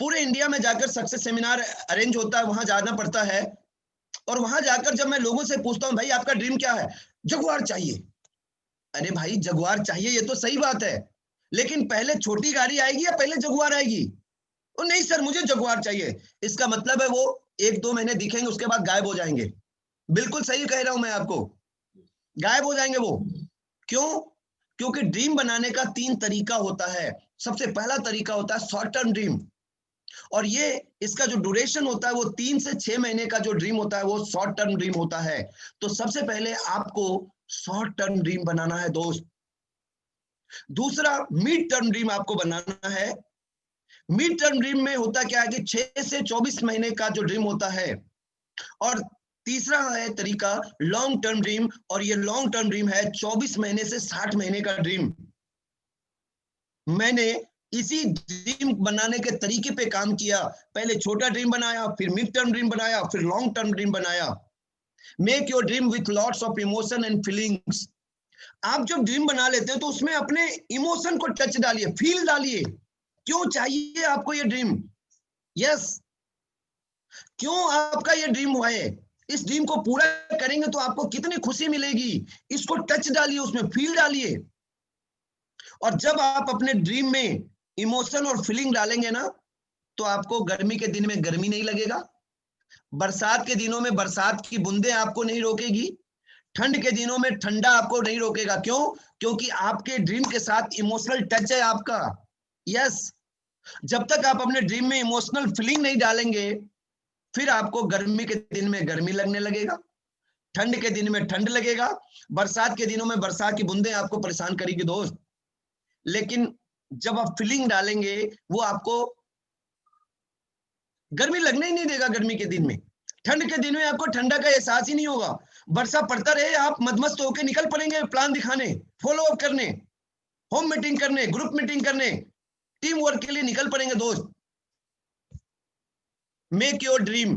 पूरे इंडिया में जाकर सक्सेस सेमिनार अरेंज होता है, वहां जाना पड़ता है। और वहां जाकर जब मैं लोगों से पूछता हूं, भाई आपका ड्रीम क्या है? जगुआर चाहिए। अरे भाई जगुआर चाहिए ये तो सही बात है, लेकिन पहले छोटी गाड़ी आएगी या पहले जगुआर आएगी? ओ नहीं सर, मुझे जगुआर चाहिए। इसका मतलब है वो 1-2 महीने दिखेंगे, उसके बाद गायब हो जाएंगे। बिल्कुल सही कह रहा हूं मैं आपको, गायब हो जाएंगे वो। क्यों? क्योंकि ड्रीम बनाने का 3 तरीका होता है। सबसे पहला तरीका होता है शॉर्ट टर्म ड्रीम, और ये इसका जो ड्यूरेशन होता है वो 3 से 6 महीने का जो ड्रीम होता है वो शॉर्ट टर्म ड्रीम होता है। तो सबसे पहले आपको शॉर्ट टर्म ड्रीम बनाना है दोस्त। दूसरा मिड टर्म ड्रीम आपको बनाना है। मिड टर्म ड्रीम में होता क्या है कि 6 से 24 महीने का जो ड्रीम होता है। और तीसरा है तरीका लॉन्ग टर्म ड्रीम, और ये लॉन्ग टर्म ड्रीम है 24 महीने से 60 महीने का ड्रीम। मैंने इसी ड्रीम बनाने के तरीके पे काम किया। पहले छोटा ड्रीम बनाया, फिर मिड टर्म ड्रीम बनाया, फिर लॉन्ग टर्म ड्रीम बनाया। Make your dream with lots of emotion and feelings. आप जब ड्रीम बना लेते हैं तो उसमें अपने इमोशन को टच डालिए, फील डालिए। क्यों चाहिए आपको ये ड्रीम? यस, क्यों आपका ये ड्रीम हुआ है? इस ड्रीम को पूरा करेंगे तो आपको कितनी खुशी मिलेगी, इसको टच डालिए, उसमें फील डालिए। और जब आप अपने ड्रीम में इमोशन और फीलिंग डालेंगे ना, तो आपको गर्मी के दिन में गर्मी नहीं लगेगा, बरसात के दिनों में बरसात की बूंदें आपको नहीं रोकेगी, ठंड के दिनों में ठंडा आपको नहीं रोकेगा। क्यों? क्योंकि आपके ड्रीम के साथ इमोशनल टच है आपका। यस, जब तक आप अपने ड्रीम में इमोशनल फीलिंग नहीं डालेंगे, फिर आपको गर्मी के दिन में गर्मी लगने लगेगा, ठंड के दिन में ठंड लगेगा, बरसात के दिनों में बरसात की बूंदें आपको परेशान करेगी दोस्त। लेकिन जब आप फीलिंग डालेंगे, वो आपको गर्मी लगने ही नहीं देगा। गर्मी के दिन में, ठंड के दिन में आपको ठंडा का एहसास ही नहीं होगा। वर्षा पड़ता रहे, आप मदमस्त होकर निकल पड़ेंगे प्लान दिखाने, फॉलो अप करने, होम मीटिंग करने, ग्रुप मीटिंग करने, टीम वर्क के लिए निकल पड़ेंगे दोस्त। Make your dream.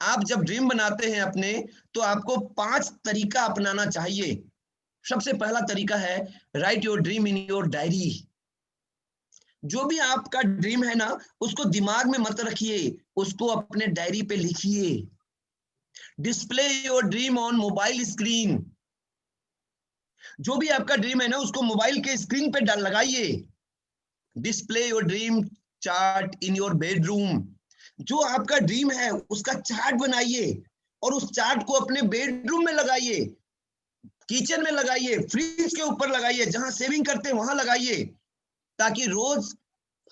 आप जब ड्रीम बनाते हैं अपने, तो आपको 5 तरीका अपनाना चाहिए। सबसे पहला तरीका है right your dream in your diary. जो भी आपका ड्रीम है ना, उसको दिमाग में मत रखिए, उसको अपने डायरी पे लिखिए। Display your dream on mobile screen. जो भी आपका ड्रीम है ना, उसको मोबाइल के स्क्रीन पे लगाइए। Display your dream chart in your bedroom. जो आपका ड्रीम है उसका चार्ट बनाइए और उस चार्ट को अपने बेडरूम में लगाइए, किचन में लगाइए, फ्रिज के ऊपर लगाइए, जहां सेविंग करते हैं वहां लगाइए, ताकि रोज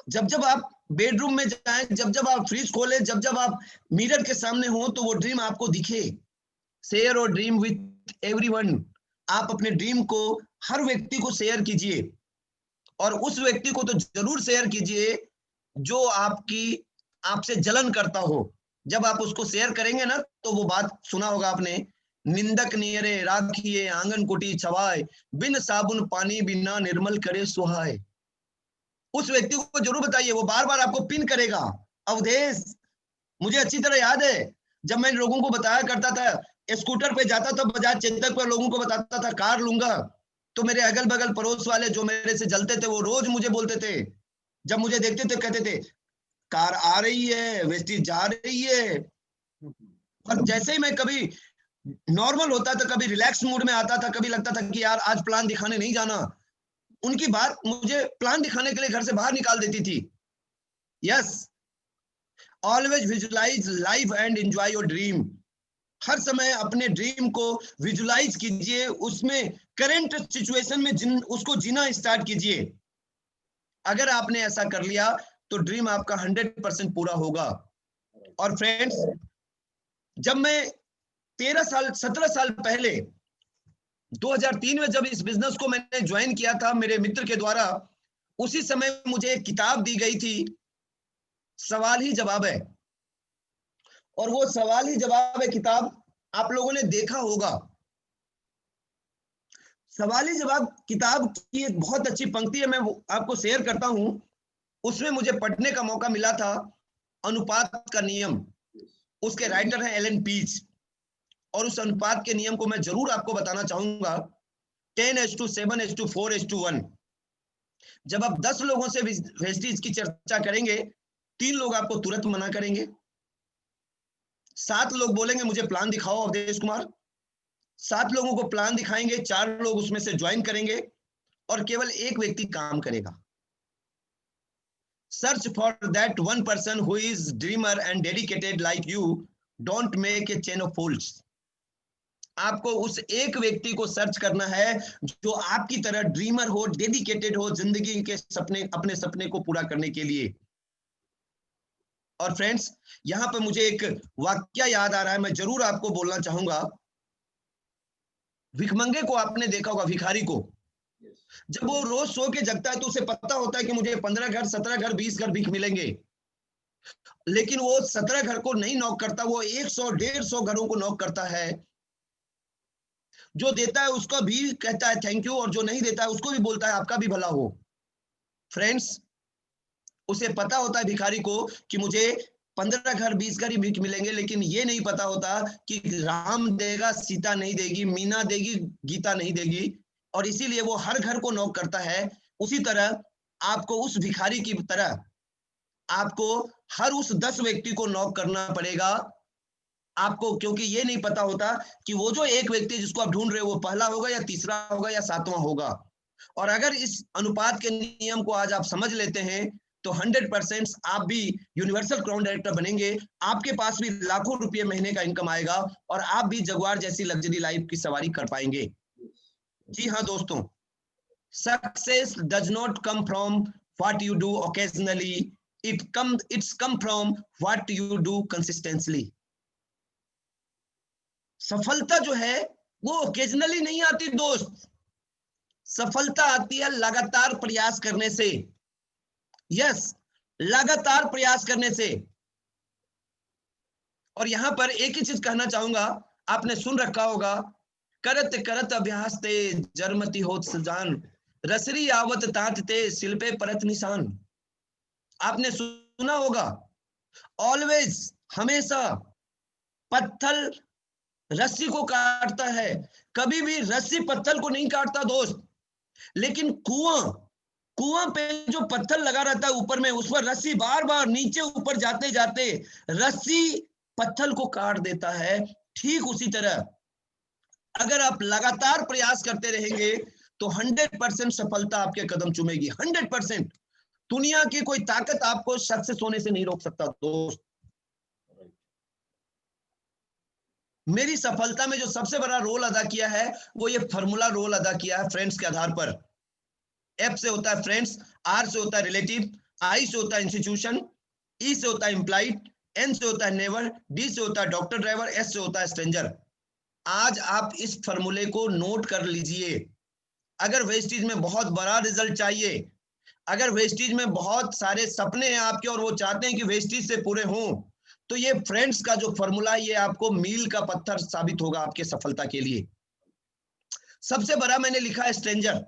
जब जब आप बेडरूम में जाएं, जब जब आप फ्रिज खोलें, जब जब आप मिरर के सामने हो, तो वो ड्रीम आपको दिखे। शेयर और ड्रीम विथ एवरीवन। आप अपने ड्रीम को हर व्यक्ति को शेयर कीजिए, और उस व्यक्ति को तो जरूर शेयर कीजिए जो आपसे जलन करता हो। जब आप उसको शेयर करेंगे ना, तो वो बात सुना होगा आपने, निंदक नियरे राखिए आंगन कुटी छवाए, बिन साबुन पानी बिना निर्मल करे सुहाए। उस व्यक्ति को जरूर बताइए, वो बार बार आपको पिन करेगा। अवधेश, मुझे अच्छी तरह याद है, जब मैं लोगों को बताया करता था, स्कूटर पे जाता था बजाज चेतक पर, लोगों को बताता था कार लूंगा, तो मेरे अगल बगल पड़ोस वाले जो मेरे से जलते थे, वो रोज मुझे बोलते थे, जब मुझे देखते थे कहते थे कार आ रही है, वेस्टी जा रही है। और जैसे ही मैं कभी नॉर्मल होता था, कभी रिलैक्स मूड में आता था, कभी लगता था कि यार आज प्लान दिखाने नहीं जाना, उनकी बात मुझे प्लान दिखाने के लिए घर से बाहर निकाल देती थी। Yes, always visualize life and enjoy your dream. हर समय अपने ड्रीम को विजुलाइज कीजिए, उसमें करंट सिचुएशन में उसको जीना स्टार्ट कीजिए। अगर आपने ऐसा कर लिया तो ड्रीम आपका 100% पूरा होगा। और फ्रेंड्स, जब मैं 17 साल पहले 2003 में जब इस बिजनेस को मैंने ज्वाइन किया था मेरे मित्र के द्वारा, उसी समय मुझे एक किताब दी गई थी, सवाल ही जवाब है। और वो सवाल ही जवाब है किताब आप लोगों ने देखा होगा। सवाल ही जवाब किताब की एक बहुत अच्छी पंक्ति है, मैं आपको शेयर करता हूं। उसमें मुझे पढ़ने का मौका मिला था अनुपात का नियम। उसके राइटर हैं एलन पीज। और उस अनुपात के नियम को मैं जरूर आपको बताना चाहूंगा। 10:7:4:1। जब आप 10 लोगों से वेस्टेज की चर्चा करेंगे, 3 लोग आपको तुरंत मना करेंगे, 7 लोग बोलेंगे मुझे प्लान दिखाओ अवधेश कुमार, 7 लोगों को प्लान दिखाएंगे, 4 लोग उसमें से ज्वाइन करेंगे और केवल एक व्यक्ति काम करेगा। Search for that one person who is dreamer and dedicated like you, don't make a chain of fools. आपको उस एक व्यक्ति को सर्च करना है जो आपकी तरह ड्रीमर हो, डेडिकेटेड हो जिंदगी के सपने, अपने सपने को पूरा करने के लिए। और फ्रेंड्स, यहां पर मुझे एक वाक्य याद आ रहा है, मैं जरूर आपको बोलना चाहूंगा। भिखमंगे को आपने देखा होगा, भिखारी को। जब वो रोज सो के जगता है तो उसे पता होता है कि मुझे 15 घर, 17 घर, 20 घर भीख मिलेंगे, लेकिन वो 17 घर को नहीं नॉक करता, वो 100-150 घरों को नॉक करता है। जो देता है उसका भी कहता है थैंक यू, और जो नहीं देता है उसको भी बोलता है आपका भी भला हो। फ्रेंड्स, उसे पता होता है भिखारी को कि मुझे 15 घर, 20 घर ही भीख मिलेंगे, लेकिन ये नहीं पता होता कि राम देगा सीता नहीं देगी, मीना देगी गीता नहीं देगी, और इसीलिए वो हर घर को नॉक करता है। उसी तरह आपको उस भिखारी की तरह आपको हर उस 10 व्यक्ति को नॉक करना पड़ेगा आपको, क्योंकि ये नहीं पता होता कि वो जो एक व्यक्ति जिसको आप ढूंढ रहे हो वो पहला होगा या तीसरा होगा या 7वां होगा। और अगर इस अनुपात के नियम को आज आप समझ लेते हैं तो 100% आप भी यूनिवर्सल क्राउन डायरेक्टर बनेंगे, आपके पास भी लाखों रुपए महीने का इनकम आएगा और आप भी जगुआर जैसी लग्जरी लाइफ की सवारी कर पाएंगे। जी हाँ दोस्तों, success does not come from what you do occasionally, it's come from what you do consistently. सफलता जो है वो ओकेजनली नहीं आती दोस्त, सफलता आती है लगातार प्रयास करने से। यस, लगातार प्रयास करने से। और यहां पर एक ही चीज कहना चाहूंगा, आपने सुन रखा होगा, करत करत अभ्यास ते जरमती होत सजान, रसरी आवत तात ते शिल्पे परत निशान। आपने सुना होगा, ऑलवेज, हमेशा, पत्थर रस्सी को काटता है, कभी भी रस्सी पत्थर को नहीं काटता दोस्त। लेकिन कुआं पे जो पत्थर लगा रहता है ऊपर में, उस पर रस्सी बार बार नीचे ऊपर जाते जाते रस्सी पत्थर को काट देता है। ठीक उसी तरह अगर आप लगातार प्रयास करते रहेंगे तो 100% सफलता आपके कदम चूमेगी। 100%। दुनिया की कोई ताकत आपको सक्सेस होने से नहीं रोक सकता दोस्त। मेरी सफलता में जो सबसे बड़ा रोल अदा किया है वो ये फार्मूला रोल अदा किया है फ्रेंड्स के आधार पर। एफ से होता है फ्रेंड्स, आर से होता है रिलेटिव, आई से होता है इंस्टीट्यूशन, ई से होता है इम्प्लाइड, एन से होता है नेवर, डी से होता है डॉक्टर ड्राइवर, एस से होता है स्ट्रेंजर। आज आप इस फार्मूले को नोट कर लीजिए। अगर वेस्टेज में बहुत बड़ा रिजल्ट चाहिए, अगर वेस्टेज में बहुत सारे सपने हैं आपके और वो चाहते हैं कि वेस्टेज से पूरे हों, तो ये फ्रेंड्स का जो फॉर्मूला ये आपको मील का पत्थर साबित होगा आपके सफलता के लिए। सबसे बड़ा मैंने लिखा है स्ट्रेंजर।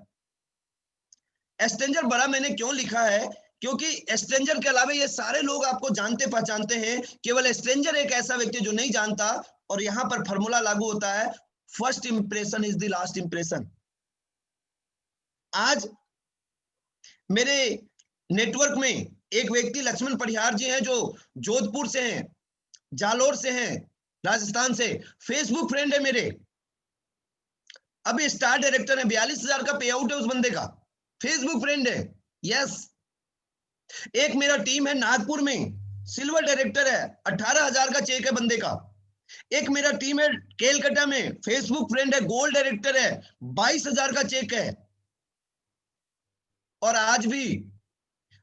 स्ट्रेंजर बड़ा मैंने क्यों लिखा है, क्योंकि स्ट्रेंजर के अलावा ये सारे लोग आपको जानते पहचानते हैं, केवल स्ट्रेंजर एक ऐसा व्यक्ति जो नहीं जानता। और यहां पर फॉर्मूला लागू होता है, first impression is the last impression. आज मेरे नेटवर्क में एक व्यक्ति लक्ष्मण परिहार जी हैं, जो जोधपुर से हैं, जालोर से हैं, राजस्थान से, फेसबुक फ्रेंड है मेरे, अभी स्टार डायरेक्टर है, 42,000 का पे आउट है उस बंदे का, फेसबुक फ्रेंड है। यस, एक मेरा टीम है नागपुर में, सिल्वर डायरेक्टर है, 18,000 का चेक है बंदे का। एक मेरा टीम है केलकटा में, फेसबुक फ्रेंड है, गोल्ड डायरेक्टर है, 22,000 का चेक है। और आज भी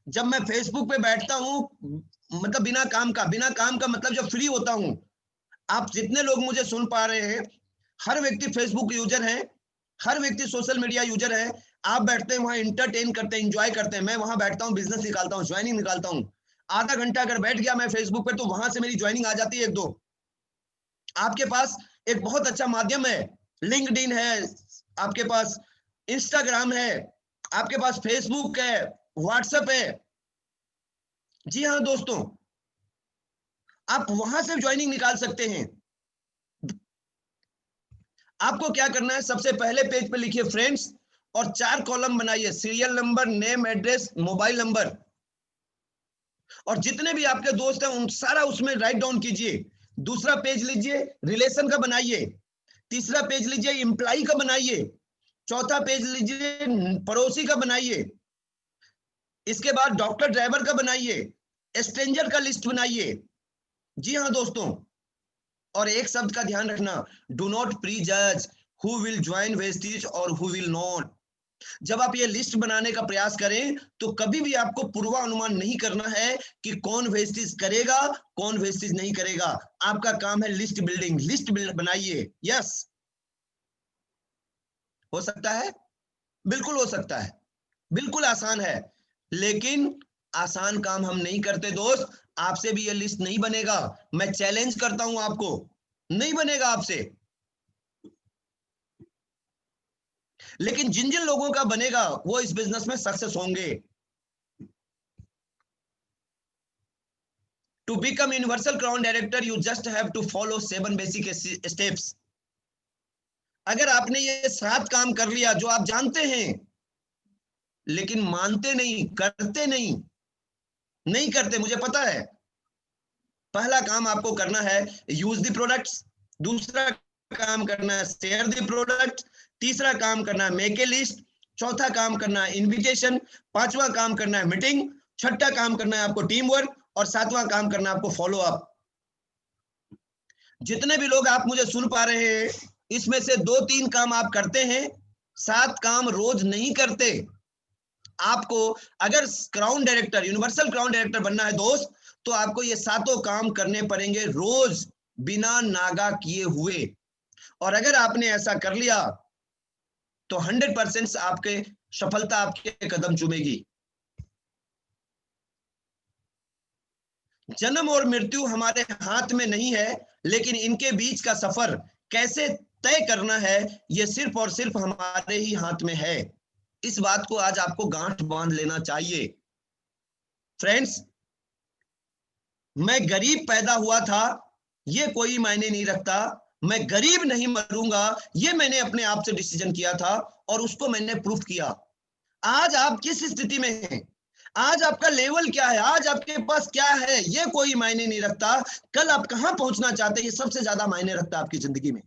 जब मैं फेसबुक पे बैठता हूं, मतलब बिना काम का मतलब जब फ्री होता हूं, आप जितने लोग मुझे सुन पा रहे हैं, हर व्यक्ति फेसबुक यूजर है, हर व्यक्ति सोशल मीडिया यूजर है। आप बैठते हैं वहां, इंटरटेन करते हैं, एंजॉय करते हैं। मैं वहां बैठता हूं, बिजनेस निकालता हूं, ज्वाइनिंग निकालता हूं। आधा घंटा अगर बैठ गया मैं फेसबुक पे, तो वहां से मेरी ज्वाइनिंग आ जाती है एक दो। आपके पास एक बहुत अच्छा माध्यम है, लिंक्डइन है, आपके पास इंस्टाग्राम है, आपके पास फेसबुक है, व्हाट्सएप है। जी हाँ दोस्तों, आप वहां से ज्वाइनिंग निकाल सकते हैं। आपको क्या करना है, सबसे पहले पेज पे लिखिए फ्रेंड्स, और 4 कॉलम बनाइए, serial number, name, address, mobile number. और जितने भी आपके दोस्त हैं उन सारा उसमें राइट डाउन कीजिए। दूसरा पेज लीजिए, रिलेशन का बनाइए। तीसरा पेज लीजिए, इंप्लाई का बनाइए। चौथा पेज लीजिए, पड़ोसी का बनाइए। इसके बाद डॉक्टर, ड्राइवर का बनाइए। स्ट्रेंजर का लिस्ट बनाइए। जी हाँ दोस्तों, और एक शब्द का ध्यान रखना, डू नॉट प्री जज हु विल ज्वाइन वेस्टीज और हु विल नॉट। जब आप ये लिस्ट बनाने का प्रयास करें, तो कभी भी आपको पूर्वानुमान नहीं करना है कि कौन वेस्टीज करेगा, कौन वेस्टीज नहीं करेगा। आपका काम है लिस्ट बिल्डिंग। लिस्ट बनाइए। यस, हो सकता है, बिल्कुल हो सकता है, बिल्कुल आसान है, लेकिन आसान काम हम नहीं करते दोस्त। आपसे भी ये लिस्ट नहीं बनेगा। मैं चैलेंज करता हूं आपको, नहीं बनेगा आपसे। लेकिन जिन जिन लोगों का बनेगा वो इस बिजनेस में सक्सेस होंगे। To become universal crown director you just have to follow 7 basic steps. अगर आपने ये 7 काम कर लिया जो आप जानते हैं, लेकिन मानते नहीं, करते नहीं, नहीं करते, मुझे पता है। पहला काम आपको करना है यूज द प्रोडक्ट्स। दूसरा काम करना है शेयर द प्रोडक्ट। तीसरा काम करना है मेक ए लिस्ट। चौथा काम करना है इनविटेशन। पांचवा काम करना है मीटिंग। छठा काम करना है आपको टीम वर्क। और सातवां काम करना है आपको फॉलो अप। जितने भी लोग आप मुझे सुन पा रहे हैं, इसमें से 2-3 काम आप करते हैं, 7 काम रोज नहीं करते। आपको अगर crown director, universal crown director बनना है दोस्त, तो आपको ये 7 काम करने पड़ेंगे रोज, बिना नागा किए हुए। और अगर आपने ऐसा कर लिया, तो 100% आपके सफलता आपके कदम चूमेगी। जन्म और मृत्यु हमारे हाथ में नहीं है, लेकिन इनके बीच का सफर कैसे तय करना है, यह सिर्फ और सिर्फ हमारे ही हाथ में है। इस बात को आज आपको गांठ बांध लेना चाहिए। फ्रेंड्स, मैं गरीब पैदा हुआ था, ये कोई मायने नहीं रखता। मैं गरीब नहीं मरूंगा, ये मैंने अपने आप से डिसीजन किया था, और उसको मैंने प्रूफ किया। आज आप किस स्थिति में हैं, आज आपका लेवल क्या है, आज आपके पास क्या है, ये कोई मायने नहीं रखता। कल आप कहां पहुंचना चाहते हैं, ये सबसे ज्यादा मायने रखता है आपकी जिंदगी में।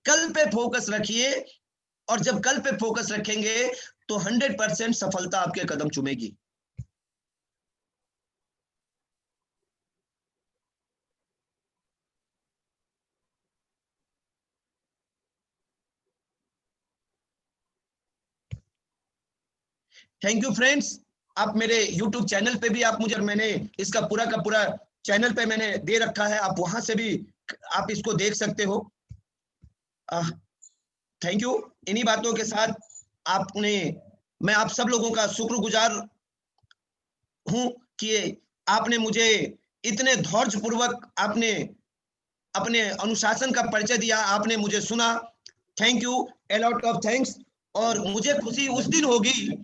कल पे फोकस रखिए, और जब कल पे फोकस रखेंगे, तो 100% सफलता आपके कदम चूमेगी। Thank you friends. आप मेरे YouTube चैनल पे भी आप मुझे, मैंने इसका पूरा का पूरा चैनल पे मैंने दे रखा है, आप वहां से भी आप इसको देख सकते हो। Thank you. इन्हीं बातों के साथ आपने, मैं आप सब लोगों का शुक्रगुजार हूं कि आपने मुझे इतने धैर्य पूर्वक आपने अपने अनुशासन का परिचय दिया, आपने मुझे सुना। Thank you, a lot of thanks. और मुझे खुशी उस दिन होगी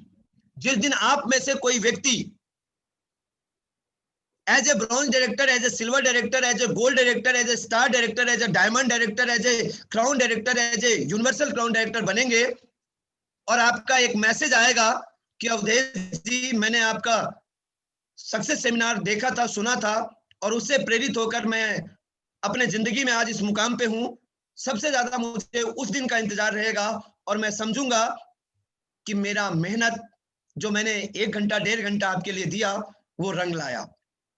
जिस दिन आप में से कोई व्यक्ति as a bronze director, as a silver director, as a gold director, as a star director, as a diamond director, as a crown director, as a universal crown director बनेंगे। और आपका एक मैसेज आएगा कि अवधेश जी, मैंने आपका सक्सेस सेमिनार देखा था, सुना था, और उससे प्रेरित होकर मैं अपने जिंदगी में आज इस मुकाम पे हूं। सबसे ज्यादा मुझे उस दिन का इंतजार रहेगा, और मैं समझूंगा कि मेरा मेहनत जो मैंने 1 घंटा 1.5 घंटा आपके लिए दिया वो रंग लाया,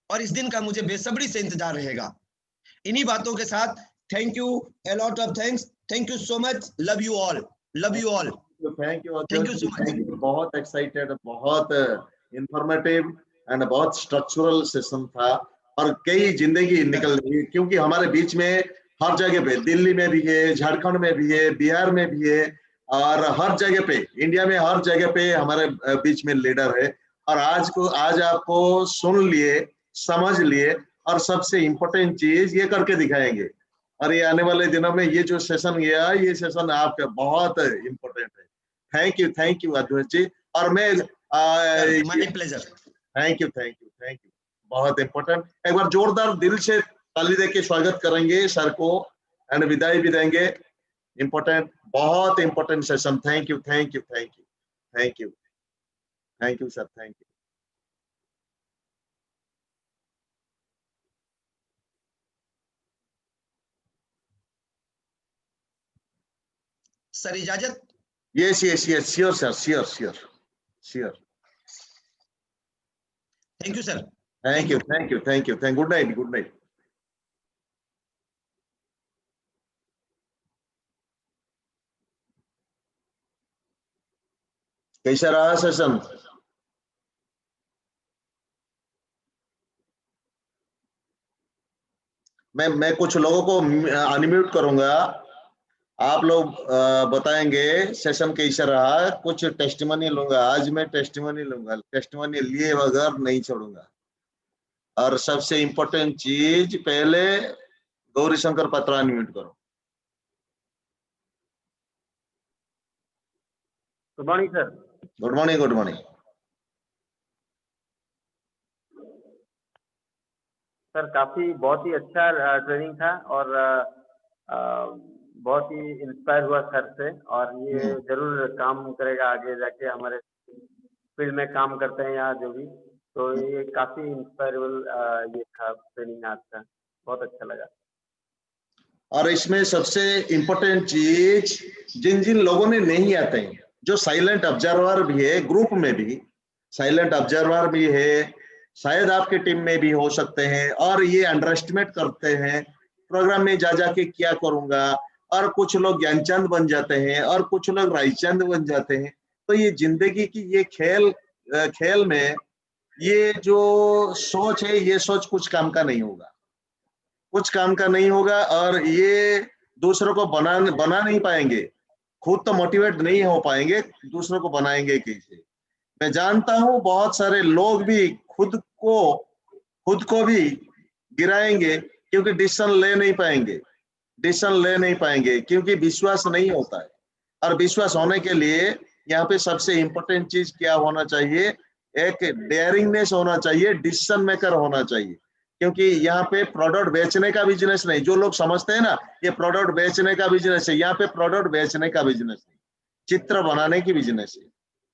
और इस दिन का मुझे बेसब्री से इंतजार रहेगा। इन्हीं बातों के साथ thank you, a lot of thanks, thank you so much, love you all, love you all, thank you thank you so much। Thank you. बहुत एक्साइटेड, बहुत इंफॉर्मेटिव एंड बहुत स्ट्रक्चरल सेशन था, और कई जिंदगी निकल गई, क्योंकि हमारे बीच में हर जगह पे, दिल्ली में भी है, झारखंड में भी है, बिहार में भी है, और हर जगह पे, इंडिया में हर जगह पे हमारे बीच में लीडर है। और आज आपको सुन लिए, समझ लिए, और सबसे इम्पोर्टेंट चीज ये करके दिखाएंगे। और ये आने वाले दिनों में ये जो सेशन गया, ये सेशन आपका बहुत इम्पोर्टेंट है। थैंक यू अद्वैत जी। और मैं माय प्लेजर। थैंक यू, बहुत इम्पोर्टेंट। एक बार जोरदार दिल से ताली देके स्वागत करेंगे सर को, एंड विदाई भी देंगे। इम्पोर्टेंट, बहुत important session. Thank you sir, thank you. Sir इजाजत। Yes, sure sir, sure. Thank you sir. Thank you. Good night. कैसा रहा सेशन? मैं कुछ लोगों को अनम्यूट करूंगा, आप लोग बताएंगे सेशन कैसा रहा। कुछ टेस्टिमनी लूंगा, आज मैं टेस्टिमनी लूंगा, टेस्टिमनी लिए बगैर नहीं छोड़ूंगा। और सबसे इम्पोर्टेंट चीज, पहले गौरी शंकर पत्रा अनम्यूट करो। Good morning sir. Good morning. Sir काफी बहुत ही अच्छा ट्रेनिंग था, और बहुत ही इंस्पायर हुआ सर से, और ये जरूर काम करेगा आगे जाके। हमारे फील्ड में काम करते हैं यहाँ जो भी, तो ये काफी इंस्पायरेबल ये था ट्रेनिंग आज का, बहुत अच्छा लगा। और इसमें सबसे इम्पोर्टेंट चीज, जिन लोगों ने नहीं आते हैं, जो साइलेंट ऑब्जर्वर भी है, ग्रुप में भी साइलेंट ऑब्जर्वर भी है, शायद आपके टीम में भी हो सकते हैं, और ये अंडर एस्टिमेट करते हैं प्रोग्राम में जा के क्या करूंगा, और कुछ लोग ज्ञानचंद बन जाते हैं, और कुछ लोग रायचंद बन जाते हैं। तो ये जिंदगी की ये खेल में ये जो सोच है, ये सोच कुछ काम का नहीं होगा, और ये दूसरों को बना नहीं पाएंगे, खुद तो मोटिवेट नहीं हो पाएंगे, दूसरों को बनाएंगे कैसे? मैं जानता हूं बहुत सारे लोग भी खुद को भी गिराएंगे, क्योंकि डिसीजन ले नहीं पाएंगे, क्योंकि विश्वास नहीं होता है। और विश्वास होने के लिए यहाँ पे सबसे इम्पोर्टेंट चीज क्या होना चाहिए? एक डेयरिंगनेस होना चाहिए, डिसीजन मेकर होना चाहिए। क्योंकि यहाँ पे प्रोडक्ट बेचने का बिजनेस नहीं, जो लोग समझते हैं ना ये प्रोडक्ट बेचने का बिजनेस है, यहाँ पे प्रोडक्ट बेचने का बिजनेस नहीं, चित्र बनाने की बिजनेस है।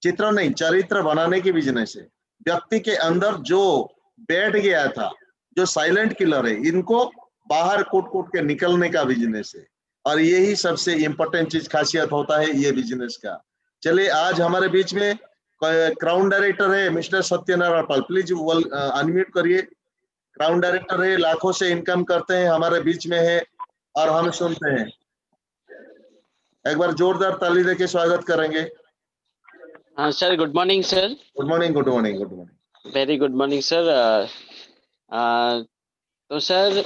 चित्र नहीं, चरित्र बनाने की बिजनेस है। व्यक्ति के अंदर जो बैठ गया था, जो साइलेंट किलर है, इनको बाहर कूट के निकलने का बिजनेस है। और यही सबसे इम्पोर्टेंट चीज, खासियत होता है ये बिजनेस का। चलिए, आज हमारे बीच में क्राउन डायरेक्टर है mister Satyanarayan Pal, please unmute करिए। क्राउन डायरेक्टर है, लाखों से इनकम करते हैं, हमारे बीच में है, और हम सुनते हैं। एक बार जोरदार ताली देके स्वागत करेंगे। हाँ sir, good morning sir. Good morning. Very good morning sir. तो सर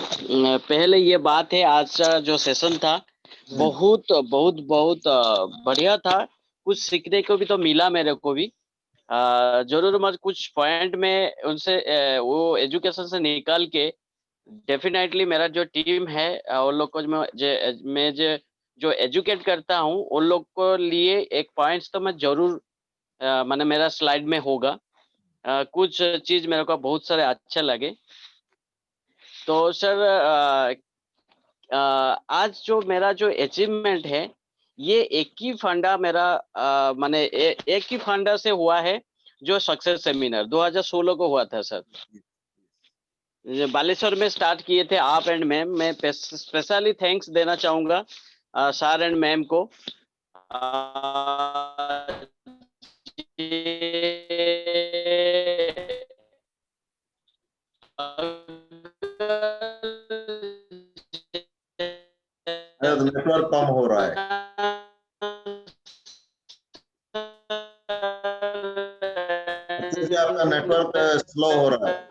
पहले ये बात है, आज का जो सेशन था बहुत बढ़िया था। कुछ सीखने को भी तो मिला मेरे को भी। जरूर मैं कुछ पॉइंट में उनसे वो एजुकेशन से निकाल के डेफिनेटली मेरा जो टीम है उन लोग को मैं जो एजुकेट करता हूँ उन लोग को लिए एक पॉइंट्स तो मैं जरूर माने मेरा स्लाइड में होगा। कुछ चीज मेरे को बहुत सारे अच्छे लगे। तो सर आज जो मेरा जो अचीवमेंट है ये एक ही फंडा मेरा माने एक ही फंडा से हुआ है, जो सक्सेस सेमिनार 2016 को हुआ था सर। बालेश्वर में स्टार्ट किए थे आप एंड मैम। मैं स्पेशली थैंक्स देना चाहूंगा सर एंड मैम को। शायद नेटवर्क कम हो रहा है। आपका नेटवर्क स्लो हो रहा है।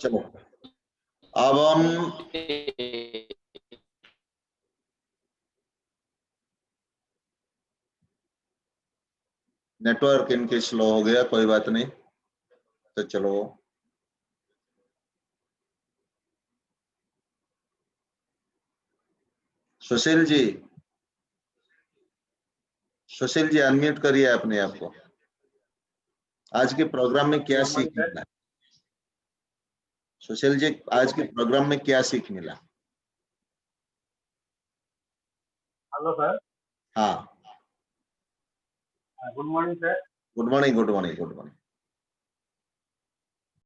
चलो अब हम नेटवर्क इनके स्लो हो गया, कोई बात नहीं। तो चलो सुशील जी, सुशील जी अनम्यूट करिए अपने आप को। आज के प्रोग्राम में क्या सीख मिला? सुशील जी, आज के प्रोग्राम में क्या सीख मिला? Hello sir. हाँ, good morning sir. Good morning, good morning, good morning.